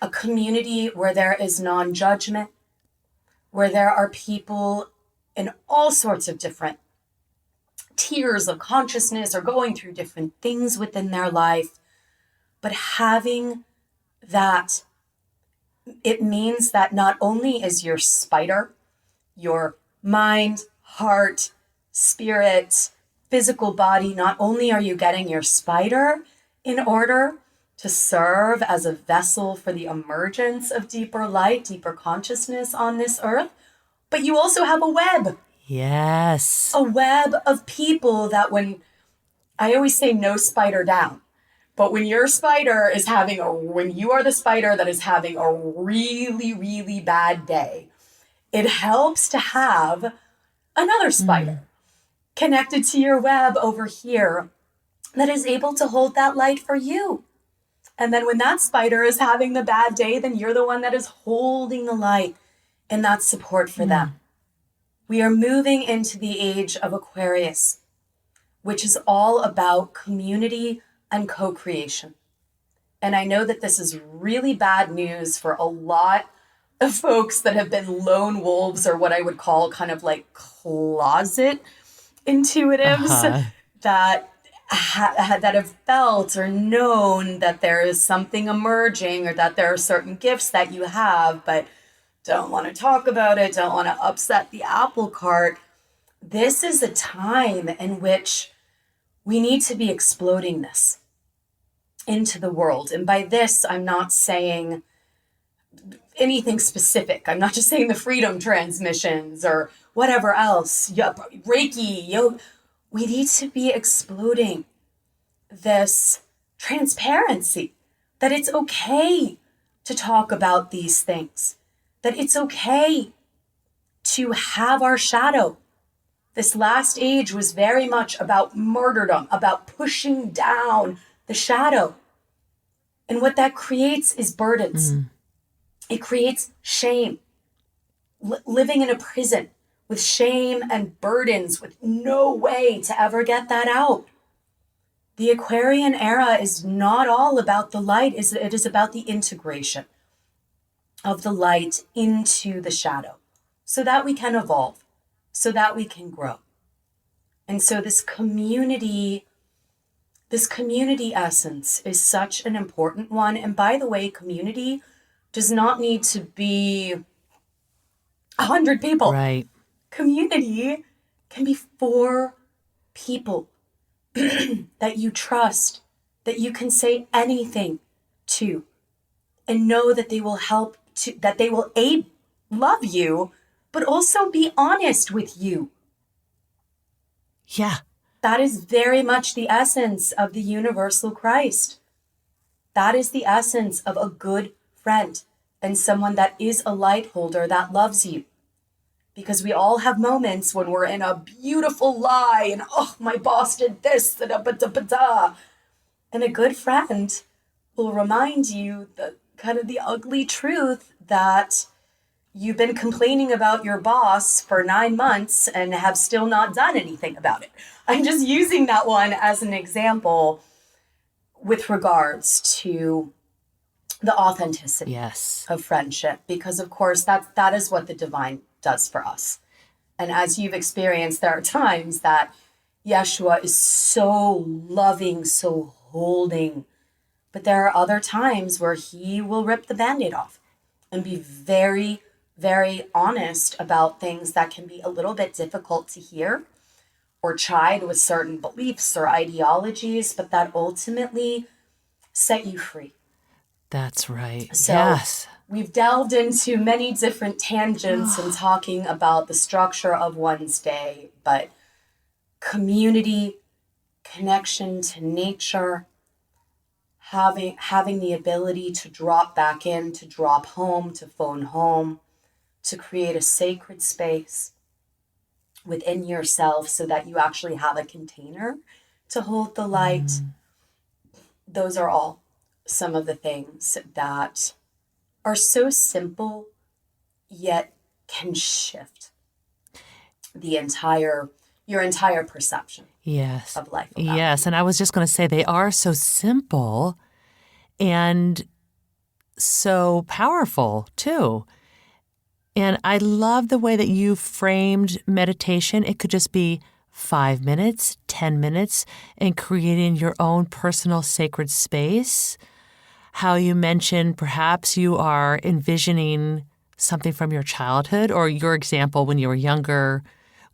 a community where there is non-judgment, where there are people in all sorts of different tiers of consciousness or going through different things within their life. But having that, it means that not only is your spider, your mind, heart, spirit, physical body, not only are you getting your spider in order to serve as a vessel for the emergence of deeper light, deeper consciousness on this earth, but you also have a web. Yes. A web of people that, when I always say no spider down, but when your spider is when you are the spider that is having a really, really bad day, it helps to have another spider connected to your web over here that is able to hold that light for you. And then when that spider is having the bad day, then you're the one that is holding the light and that support for them. We are moving into the age of Aquarius, which is all about community and co-creation. And I know that this is really bad news for a lot of folks that have been lone wolves, or what I would call kind of like closet intuitives that have felt or known that there is something emerging, or that there are certain gifts that you have, but don't want to talk about it, don't want to upset the apple cart. This is a time in which we need to be exploding this into the world. And by this, I'm not saying anything specific. I'm not just saying the Freedom Transmissions or whatever else, Reiki. We need to be exploding this transparency, that it's okay to talk about these things, that it's okay to have our shadow. This last age was very much about martyrdom, about pushing down the shadow. And what that creates is burdens. It creates shame. Living in a prison with shame and burdens, with no way to ever get that out. The Aquarian era is not all about the light. It is about the integration of the light into the shadow, so that we can evolve, so that we can grow. And so this community essence is such an important one. And by the way, community does not need to be 100 people. Right. Community can be 4 people that you trust, that you can say anything to, and know that they will help to, that they will love you, but also be honest with you. Yeah. That is very much the essence of the universal Christ. That is the essence of a good friend and someone that is a light holder that loves you. Because we all have moments when we're in a beautiful lie and, oh, my boss did this, da-da-ba-da-ba-da. And a good friend will remind you the ugly truth that you've been complaining about your boss for 9 months and have still not done anything about it. I'm just using that one as an example. with regards to the authenticity Yes. of friendship, because of course that is what the divine does for us. And as you've experienced, there are times that Yeshua is so loving, so holding, but there are other times where he will rip the Band-Aid off and be very, very honest about things that can be a little bit difficult to hear or chide with certain beliefs or ideologies, but that ultimately set you free. That's right. So Yes. we've delved into many different tangents and talking about the structure of one's day, but community, connection to nature, having the ability to drop back in, to drop home, to phone home, to create a sacred space within yourself so that you actually have a container to hold the light. Those are all some of the things that are so simple yet can shift your entire perception Yes. of life. Yes. And I was just going to say they are so simple and so powerful too. And I love the way that you framed meditation. It could just be 5 minutes, 10 minutes, and creating your own personal sacred space. How you mentioned perhaps you are envisioning something from your childhood or your example when you were younger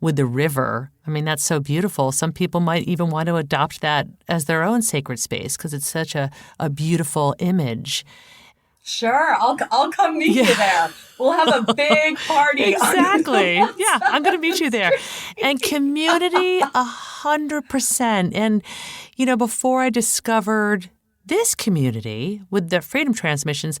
with the river. I mean, that's so beautiful. Some people might even want to adopt that as their own sacred space because it's such a beautiful image. Sure, I'll come meet you there. We'll have a big party. Exactly. Yeah, I'm going to meet you there. And community, 100%. And, before I discovered this community with the Freedom Transmissions,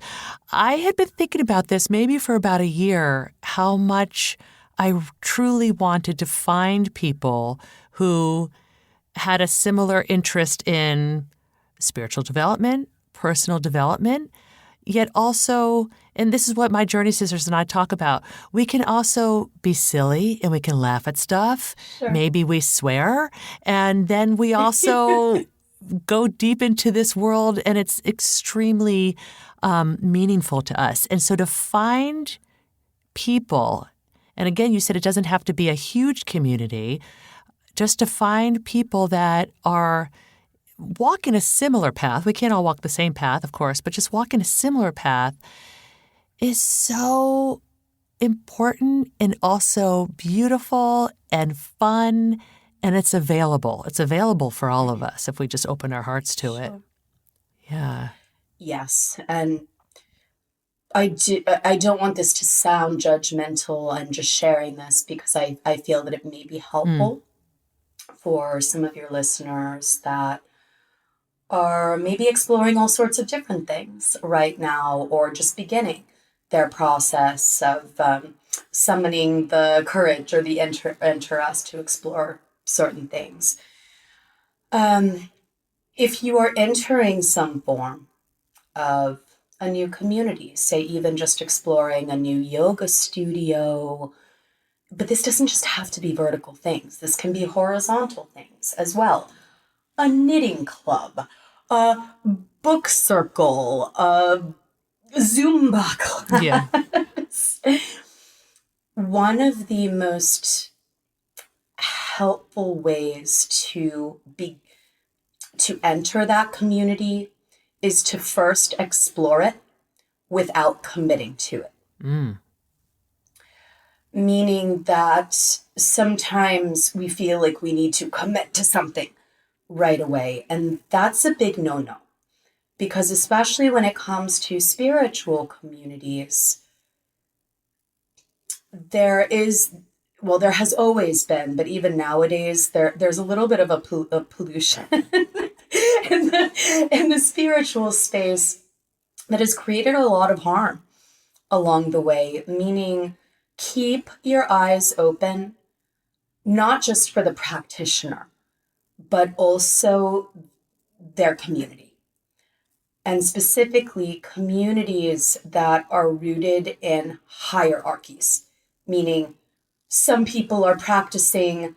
I had been thinking about this maybe for about a year, how much I truly wanted to find people who had a similar interest in spiritual development, personal development, yet also, and this is what my Journey Sisters and I talk about, we can also be silly and we can laugh at stuff. Sure. Maybe we swear. And then we also go deep into this world and it's extremely meaningful to us. And so to find people, and again, you said it doesn't have to be a huge community, just to find people that are walking a similar path. We can't all walk the same path, of course, but just walking a similar path is so important and also beautiful and fun, and it's available. It's available for all of us if we just open our hearts to it. Yeah. Yes, and I don't want this to sound judgmental. I'm just sharing this because I feel that it may be helpful for some of your listeners that are maybe exploring all sorts of different things right now or just beginning their process of summoning the courage or the interest to explore certain things. If you are entering some form of a new community, say even just exploring a new yoga studio, but this doesn't just have to be vertical things. This can be horizontal things as well. A knitting club, a book circle, a Zumba class. Yeah. One of the most helpful ways to enter that community is to first explore it without committing to it. Meaning that sometimes we feel like we need to commit to something right away. And that's a big no-no. Because especially when it comes to spiritual communities, there has always been, but even nowadays, there's a little bit of a pollution in the spiritual space that has created a lot of harm along the way, meaning keep your eyes open, not just for the practitioner, but also their community. And specifically communities that are rooted in hierarchies, meaning some people are practicing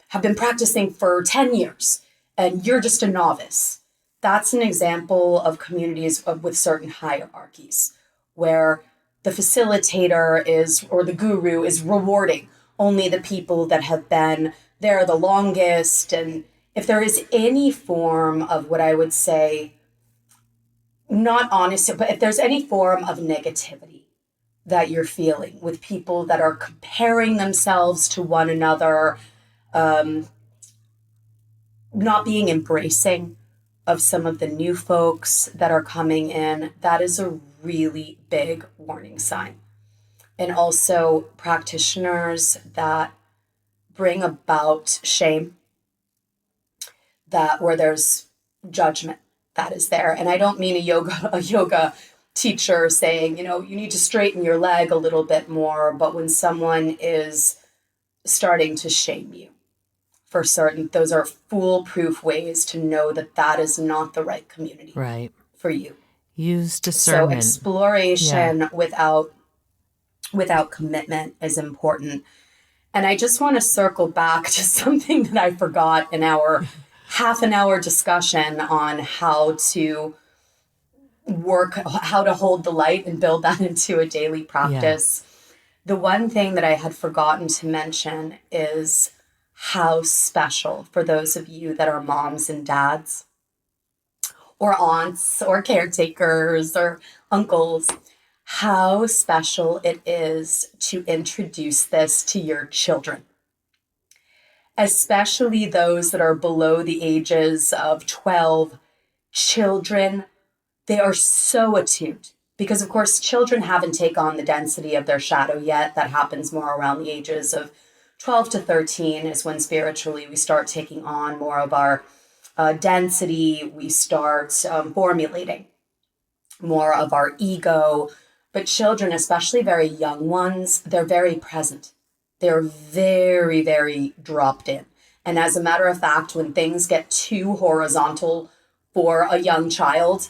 have been practicing for 10 years and you're just a novice. That's an example of communities with certain hierarchies where the facilitator is, or the guru is rewarding only the people that have been there the longest. And if there is any form of what I would say, not honest, but if there's any form of negativity that you're feeling with people that are comparing themselves to one another, not being embracing of some of the new folks that are coming in, that is a really big warning sign. And also practitioners that bring about shame, that where there's judgment that is there. And I don't mean a yoga teacher saying, you need to straighten your leg a little bit more, but when someone is starting to shame you for certain, those are foolproof ways to know that that is not the right community for you. Use discernment. So exploration without commitment is important. And I just want to circle back to something that I forgot in our half an hour discussion on how to hold the light and build that into a daily practice. The one thing that I had forgotten to mention is how special for those of you that are moms and dads or aunts or caretakers or uncles, how special it is to introduce this to your children, especially those that are below the ages of 12. Children, they are so attuned because, of course, children haven't taken on the density of their shadow yet. That happens more around the ages of 12 to 13 is when spiritually we start taking on more of our density. We start formulating more of our ego. But children, especially very young ones, they're very present. They're very, very dropped in. And as a matter of fact, when things get too horizontal for a young child,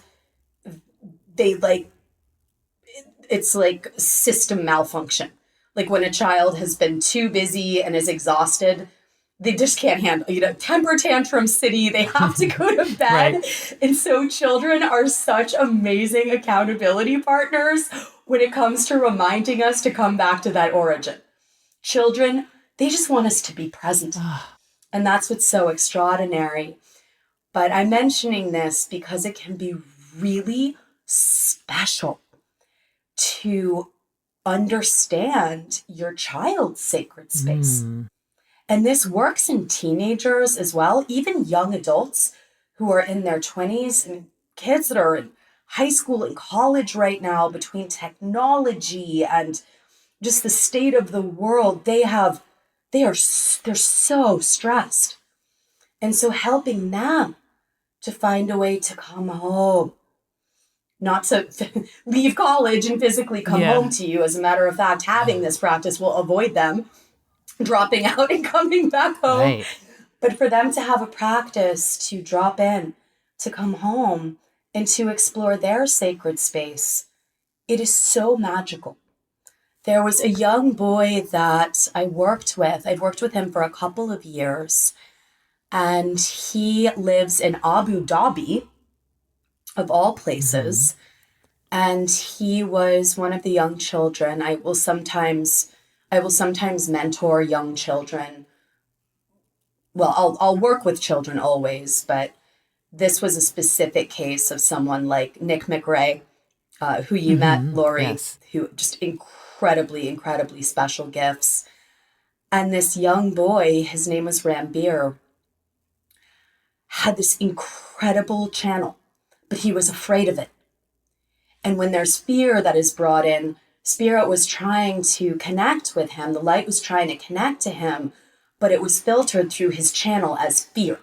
it's like system malfunction. Like when a child has been too busy and is exhausted, they just can't handle, temper tantrum city. They have to go to bed. Right. And so children are such amazing accountability partners when it comes to reminding us to come back to that origin. Children, they just want us to be present. And that's what's so extraordinary. But I'm mentioning this because it can be really special to understand your child's sacred space. And this works in teenagers as well, even young adults who are in their 20s and kids that are in high school and college right now, between technology and just the state of the world. They're so stressed. And so helping them to find a way to come home, not to leave college and physically come home to you. As a matter of fact, having this practice will avoid them dropping out and coming back home. Right. But for them to have a practice to drop in, to come home, and to explore their sacred space, it is so magical. There was a young boy that I worked with. I've worked with him for a couple of years, and he lives in Abu Dhabi, of all places. And he was one of the young children. I will sometimes mentor young children. Well, I'll work with children always, but this was a specific case of someone like Nick McRae, who you met, Lori, who just incredibly, incredibly special gifts. And this young boy, his name was Rambir, had this incredible channel, but he was afraid of it. And when there's fear that is brought in, Spirit was trying to connect with him. The light was trying to connect to him, but it was filtered through his channel as fear.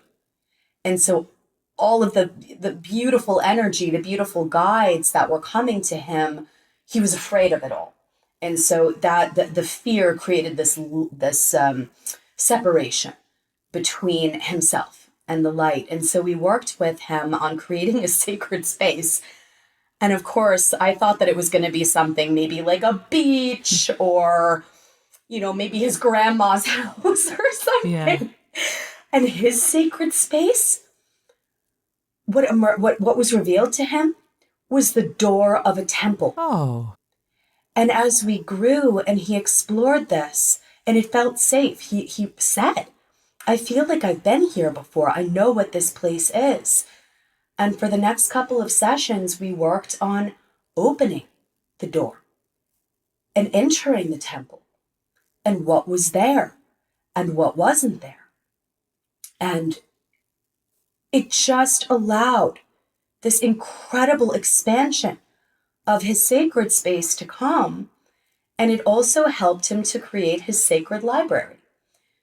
And so all of the beautiful energy, the beautiful guides that were coming to him, he was afraid of it all. And so that the fear created this separation between himself and the light. And so we worked with him on creating a sacred space. And of course, I thought that it was going to be something maybe like a beach or, maybe his grandma's house or something. Yeah. And his sacred space what was revealed to him was the door of a temple. Oh. And as we grew and he explored this and it felt safe, he said, I feel like I've been here before. I know what this place is. And for the next couple of sessions, we worked on opening the door and entering the temple and what was there and what wasn't there. And it just allowed this incredible expansion of his sacred space to come. And it also helped him to create his sacred library.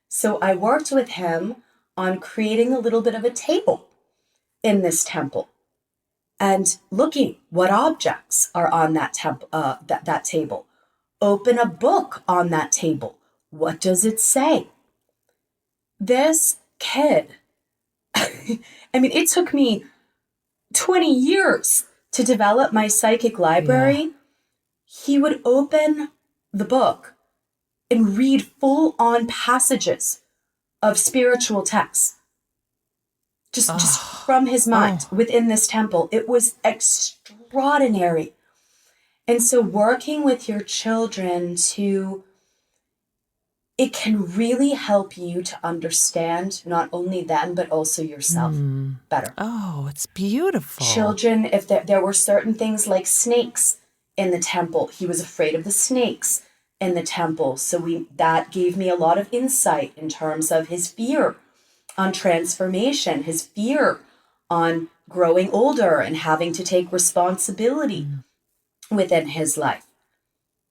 So I worked with him on creating a little bit of a table in this temple and looking what objects are on that that table. Open a book on that table. What does it say? This kid, I mean, it took me 20 years to develop my psychic library. Yeah. He would open the book and read full-on passages of spiritual texts. Just from his mind within this temple. It was extraordinary. And so working with your children it can really help you to understand not only them, but also yourself better. Oh, it's beautiful. Children, if there were certain things like snakes in the temple, he was afraid of the snakes in the temple. So that gave me a lot of insight in terms of his fear on transformation, his fear on growing older and having to take responsibility within his life.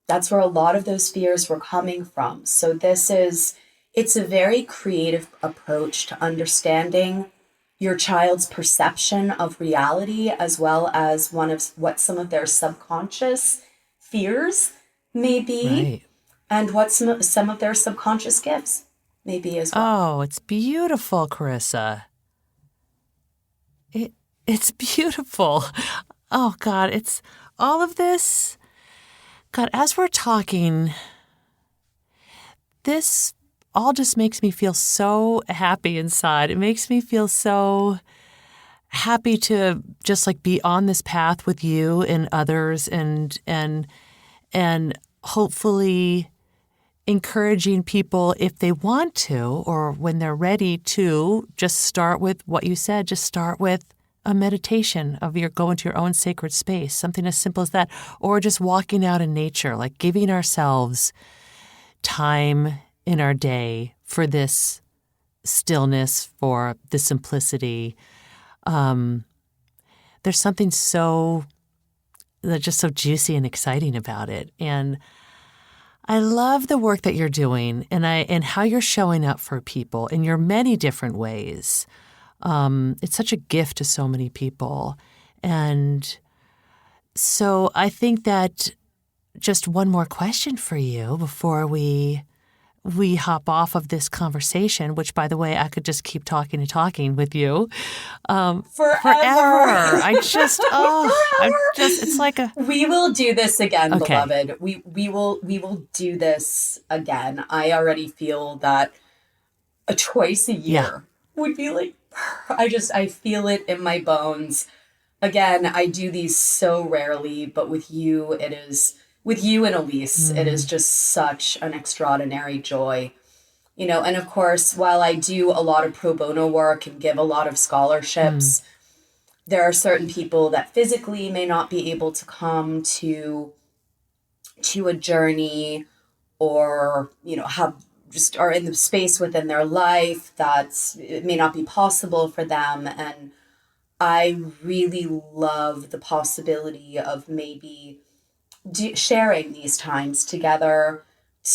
That's where a lot of those fears were coming from. So it's a very creative approach to understanding your child's perception of reality, as well as what some of their subconscious fears may be, right, and what some of their subconscious gifts may be as well. Oh, it's beautiful, Carissa. It's beautiful. Oh, God, it's all of this. God, as we're talking, this all just makes me feel so happy inside. It makes me feel so happy to just like be on this path with you and others and hopefully encouraging people, if they want to, or when they're ready to, just start with what you said, just start with a meditation of your going to your own sacred space, something as simple as that, or just walking out in nature, like giving ourselves time in our day for this stillness, for the simplicity. There's something just so juicy and exciting about it. And I love the work that you're doing and how you're showing up for people in your many different ways. It's such a gift to so many people. And so I think that just one more question for you before we hop off of this conversation, which, by the way, I could just keep talking and talking with you. Forever. It's like a... We will do this again, okay, beloved. We will do this again. I already feel that twice a year would be like, I feel it in my bones. Again, I do these so rarely, but with you and Elise, it is just such an extraordinary joy. And of course, while I do a lot of pro bono work and give a lot of scholarships, there are certain people that physically may not be able to come to a journey, or, are in the space within their life it may not be possible for them. And I really love the possibility of maybe sharing these times together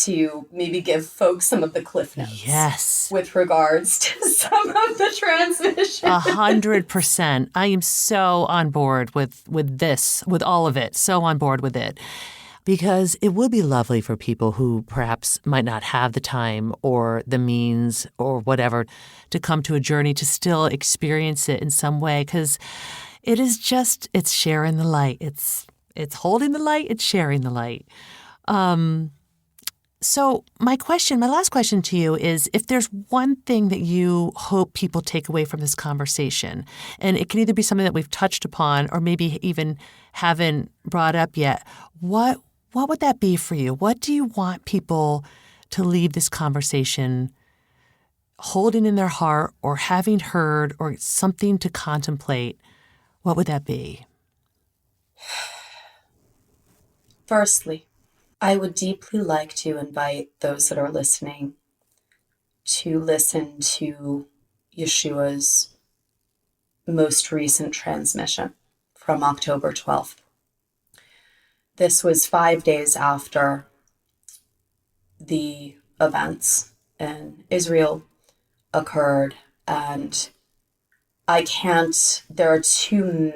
to maybe give folks some of the cliff notes. Yes. With regards to some of the transmission. 100%. I am so on board with this, with all of it, so on board with it. Because it would be lovely for people who perhaps might not have the time or the means or whatever to come to a journey to still experience it in some way. Because it's sharing the light. It's holding the light. It's sharing the light. So my last question to you is, if there's one thing that you hope people take away from this conversation, and it can either be something that we've touched upon or maybe even haven't brought up yet, what would that be for you? What do you want people to leave this conversation holding in their heart or having heard or something to contemplate? What would that be? Firstly, I would deeply like to invite those that are listening to listen to Yeshua's most recent transmission from October 12th. This was 5 days after the events in Israel occurred, and there are too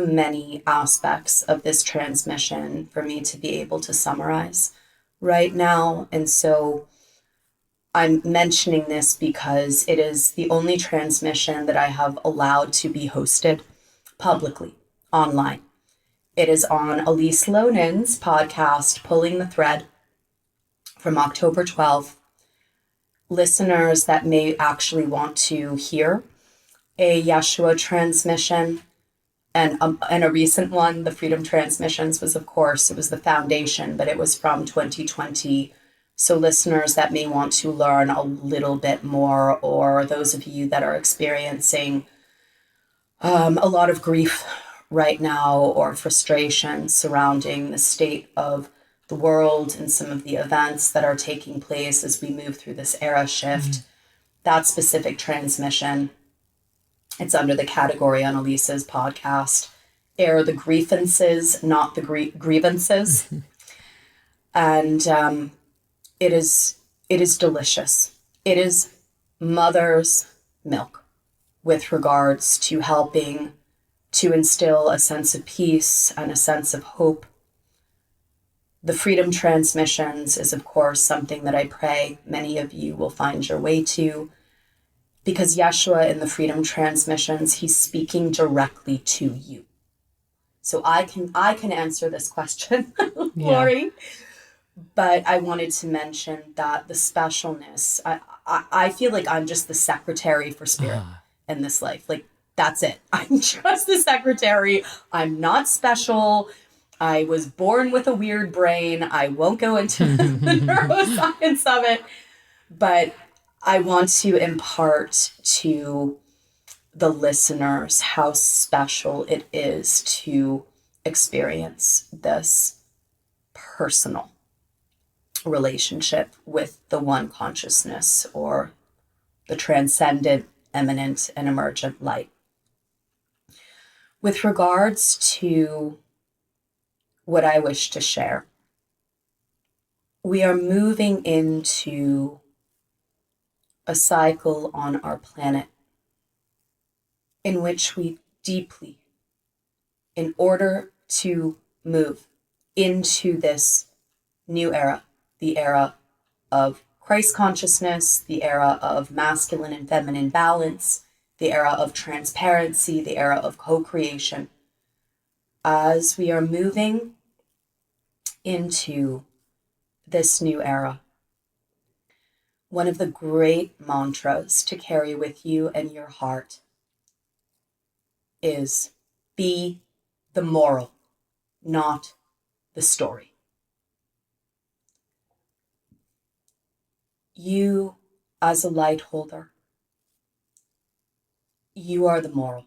many aspects of this transmission for me to be able to summarize right now. And so I'm mentioning this because it is the only transmission that I have allowed to be hosted publicly online. It is on Elise Lonin's podcast, Pulling the Thread, from October 12th. Listeners that may actually want to hear a Yeshua transmission, and a recent one, the Freedom Transmissions, was, of course, it was the foundation, but it was from 2020. So listeners that may want to learn a little bit more, or those of you that are experiencing a lot of grief right now or frustration surrounding the state of the world and some of the events that are taking place as we move through this era shift, that specific transmission, it's under the category on Elisa's podcast, Air the Grievances, Not the Grievances. And it is delicious. It is mother's milk with regards to helping to instill a sense of peace and a sense of hope. The Freedom Transmissions is, of course, something that I pray many of you will find your way to, because Yeshua in the Freedom Transmissions, he's speaking directly to you. So I can answer this question, Lori, but I wanted to mention that the specialness, I feel like I'm just the secretary for spirit in this life. Like, that's it. I'm just the secretary. I'm not special. I was born with a weird brain. I won't go into the neuroscience of it, but I want to impart to the listeners how special it is to experience this personal relationship with the one consciousness, or the transcendent, eminent, and emergent light. With regards to what I wish to share, we are moving into a cycle on our planet in which we deeply, in order to move into this new era, the era of Christ consciousness, the era of masculine and feminine balance, the era of transparency, the era of co-creation, as we are moving into this new era, one of the great mantras to carry with you in your heart is be the moral, not the story. You, as a light holder, you are the moral.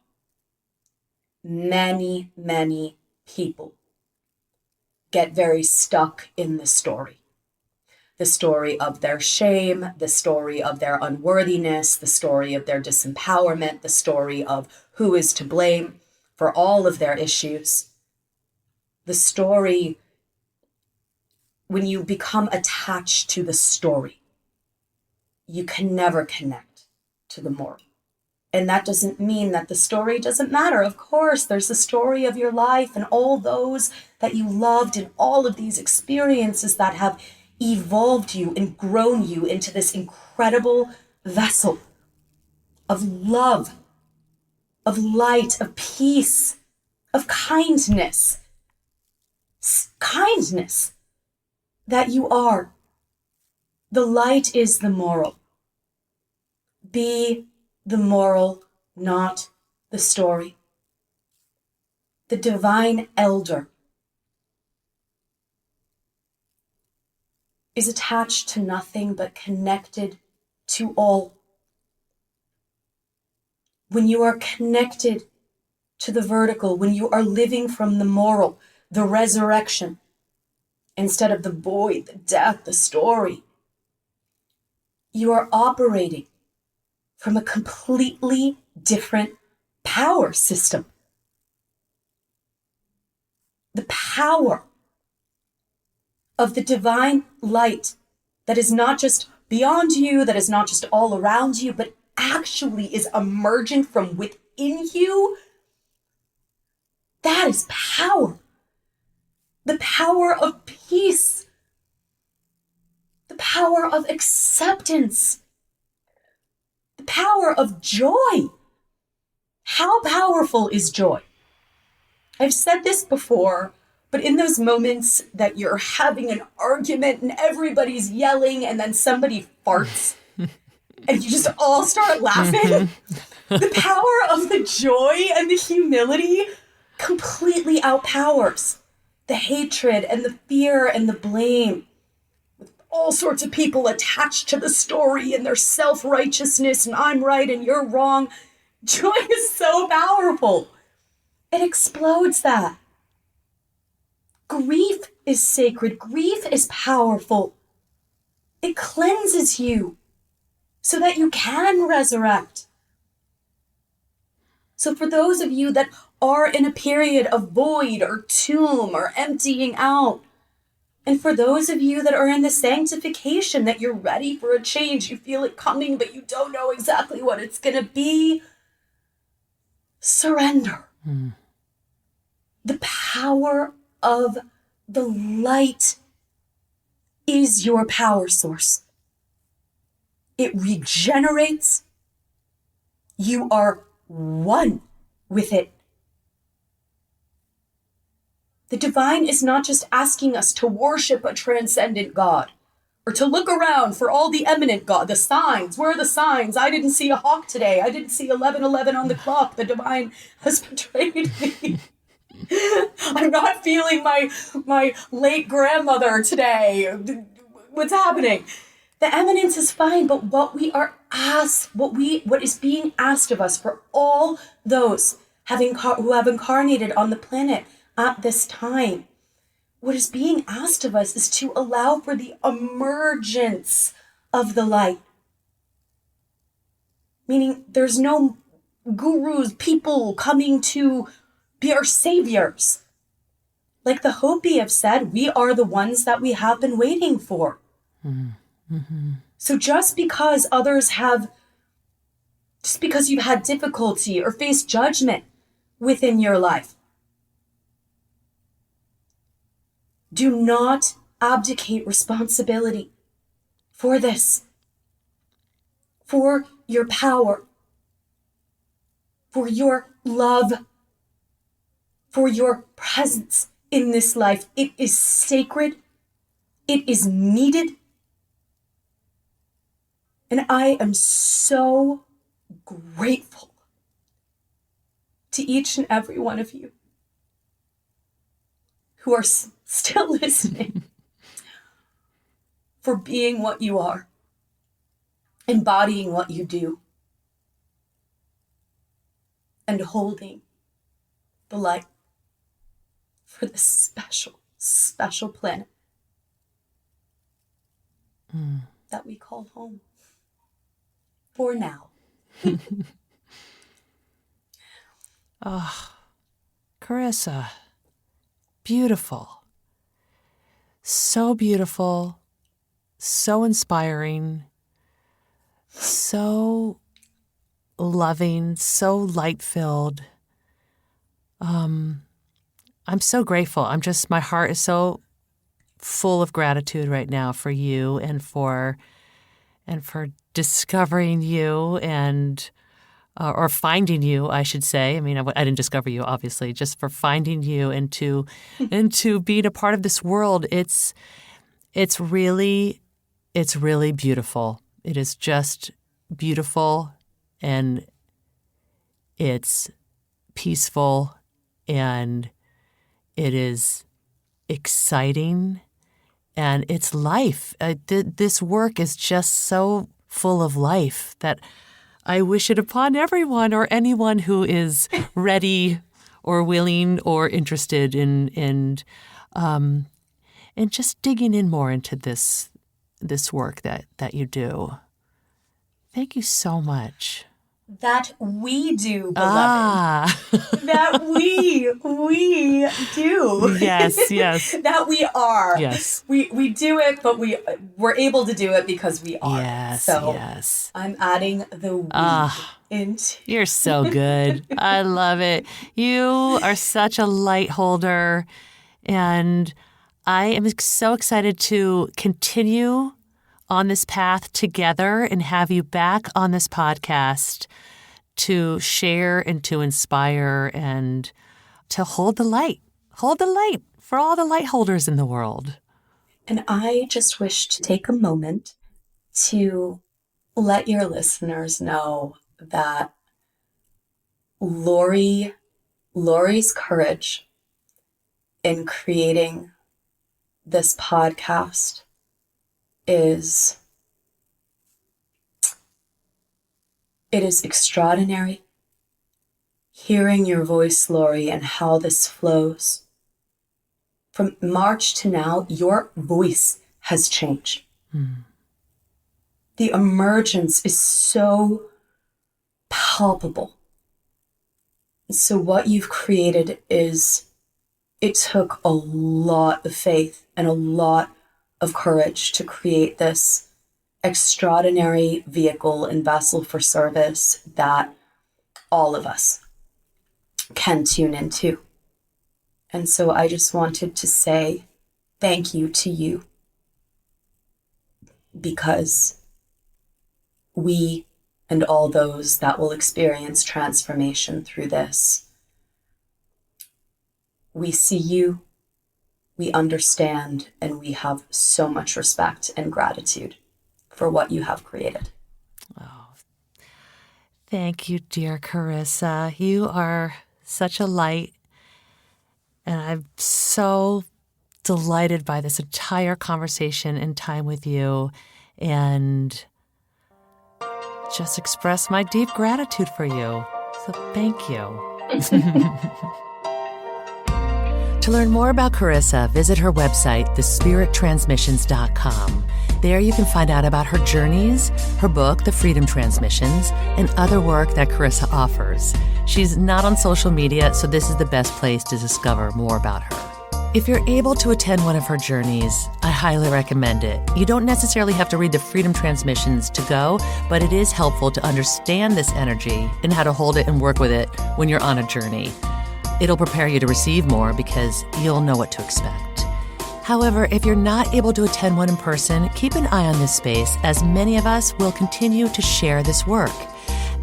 Many, many people get very stuck in the story of their shame, the story of their unworthiness, the story of their disempowerment, the story of who is to blame for all of their issues. The story, when you become attached to the story, you can never connect to the moral. And that doesn't mean that the story doesn't matter. Of course, there's the story of your life and all those that you loved and all of these experiences that have evolved you and grown you into this incredible vessel of love, of light, of peace, of kindness. Kindness. that you are. The light is the moral. Be the moral, not the story. The divine elder is attached to nothing but connected to all. When you are connected to the vertical, when you are living from the moral, the resurrection, instead of the void, the death, the story, you are operating from a completely different power system. The power of the divine light that is not just beyond you, that is not just all around you, but actually is emergent from within you. That is power. The power of peace. The power of acceptance. The power of joy. How powerful is joy? I've said this before, but in those moments that you're having an argument and everybody's yelling and then somebody farts and you just all start laughing, the power of the joy and the humility completely outpowers the hatred and the fear and the blame. With all sorts of people attached to the story and their self-righteousness and I'm right and you're wrong. Joy is so powerful. It explodes that. Grief is sacred. Grief is powerful. It cleanses you so that you can resurrect. So for those of you that are in a period of void or tomb or emptying out, and for those of you that are in the sanctification, that you're ready for a change, you feel it coming, but you don't know exactly what it's going to be, surrender. The power of the light is your power source. It regenerates. You are one with it. The divine is not just asking us to worship a transcendent God or to look around for all the eminent God, the signs. Where are the signs? I didn't see a hawk today. I didn't see 11:11 on the clock. The divine has betrayed me. I'm not feeling my late grandmother today. What's happening? The eminence is fine, but what is being asked of us for all those who have incarnated on the planet at this time, what is being asked of us is to allow for the emergence of the light. Meaning there's no gurus, people coming to be our saviors. Like the Hopi have said, we are the ones that we have been waiting for. Mm-hmm. So just because you've had difficulty or faced judgment within your life, do not abdicate responsibility for this, for your power, for your love, for your presence in this life. It is sacred. It is needed. And I am so grateful to each and every one of you who are still listening, for being what you are, embodying what you do, and holding the light for this special, special planet that we call home. For now. Oh, Carissa, beautiful. So beautiful, so inspiring, so loving, so light-filled. I'm so grateful. My heart is so full of gratitude right now for you and for discovering you and or finding you, I should say. I mean, I didn't discover you, obviously, just for finding you and to being a part of this world. It's really beautiful. It is just beautiful, and it's peaceful, and it is exciting, and it's life. This work is just so full of life that I wish it upon everyone or anyone who is ready or willing or interested in just digging in more into this work that you do. Thank you so much. That we do, beloved. That we do. Yes. That we are. Yes. We do it, but we're able to do it because we are. Yes. I'm adding the we into. You're so good. I love it. You are such a light holder, and I am so excited to continue on this path together and have you back on this podcast to share and to inspire and to hold the light for all the light holders in the world. And I just wish to take a moment to let your listeners know that Lori's courage in creating this podcast is extraordinary. Hearing your voice, Lori, and how this flows. From March to now, your voice has changed. The emergence is so palpable. So what you've created it took a lot of faith and a lot of courage to create this extraordinary vehicle and vessel for service that all of us can tune into. And so I just wanted to say thank you to you, because we and all those that will experience transformation through this, we see you, we understand, and we have so much respect and gratitude for what you have created. Oh, thank you, dear Carissa. You are such a light, and I'm so delighted by this entire conversation and time with you, and just express my deep gratitude for you. So thank you. To learn more about Carissa, visit her website, thespirittransmissions.com. There you can find out about her journeys, her book, The Freedom Transmissions, and other work that Carissa offers. She's not on social media, so this is the best place to discover more about her. If you're able to attend one of her journeys, I highly recommend it. You don't necessarily have to read the Freedom Transmissions to go, but it is helpful to understand this energy and how to hold it and work with it when you're on a journey. It'll prepare you to receive more because you'll know what to expect. However, if you're not able to attend one in person, keep an eye on this space, as many of us will continue to share this work.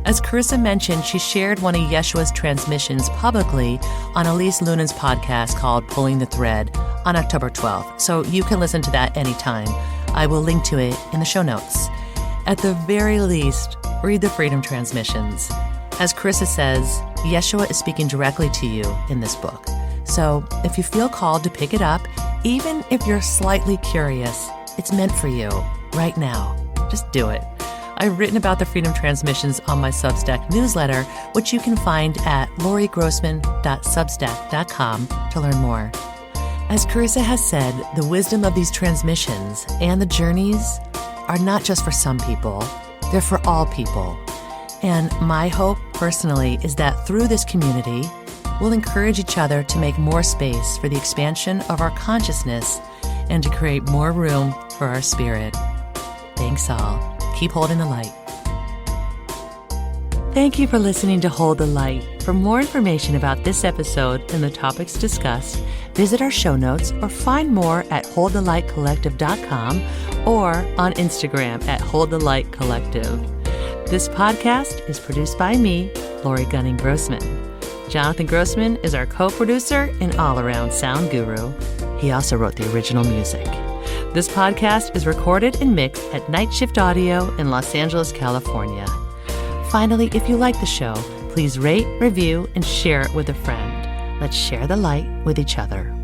As Carissa mentioned, she shared one of Yeshua's transmissions publicly on Elise Lunan's podcast called Pulling the Thread on October 12th, so you can listen to that anytime. I will link to it in the show notes. At the very least, read the Freedom Transmissions. As Carissa says, Yeshua is speaking directly to you in this book. So if you feel called to pick it up, even if you're slightly curious, it's meant for you right now. Just do it. I've written about the Freedom Transmissions on my Substack newsletter, which you can find at lorigrossman.substack.com to learn more. As Carissa has said, the wisdom of these transmissions and the journeys are not just for some people, they're for all people. And my hope, personally, is that through this community, we'll encourage each other to make more space for the expansion of our consciousness and to create more room for our spirit. Thanks all. Keep holding the light. Thank you for listening to Hold the Light. For more information about this episode and the topics discussed, visit our show notes or find more at holdthelightcollective.com or on Instagram at holdthelightcollective. This podcast is produced by me, Lori Gunning Grossman. Jonathan Grossman is our co-producer and all-around sound guru. He also wrote the original music. This podcast is recorded and mixed at Night Shift Audio in Los Angeles, California. Finally, if you like the show, please rate, review, and share it with a friend. Let's share the light with each other.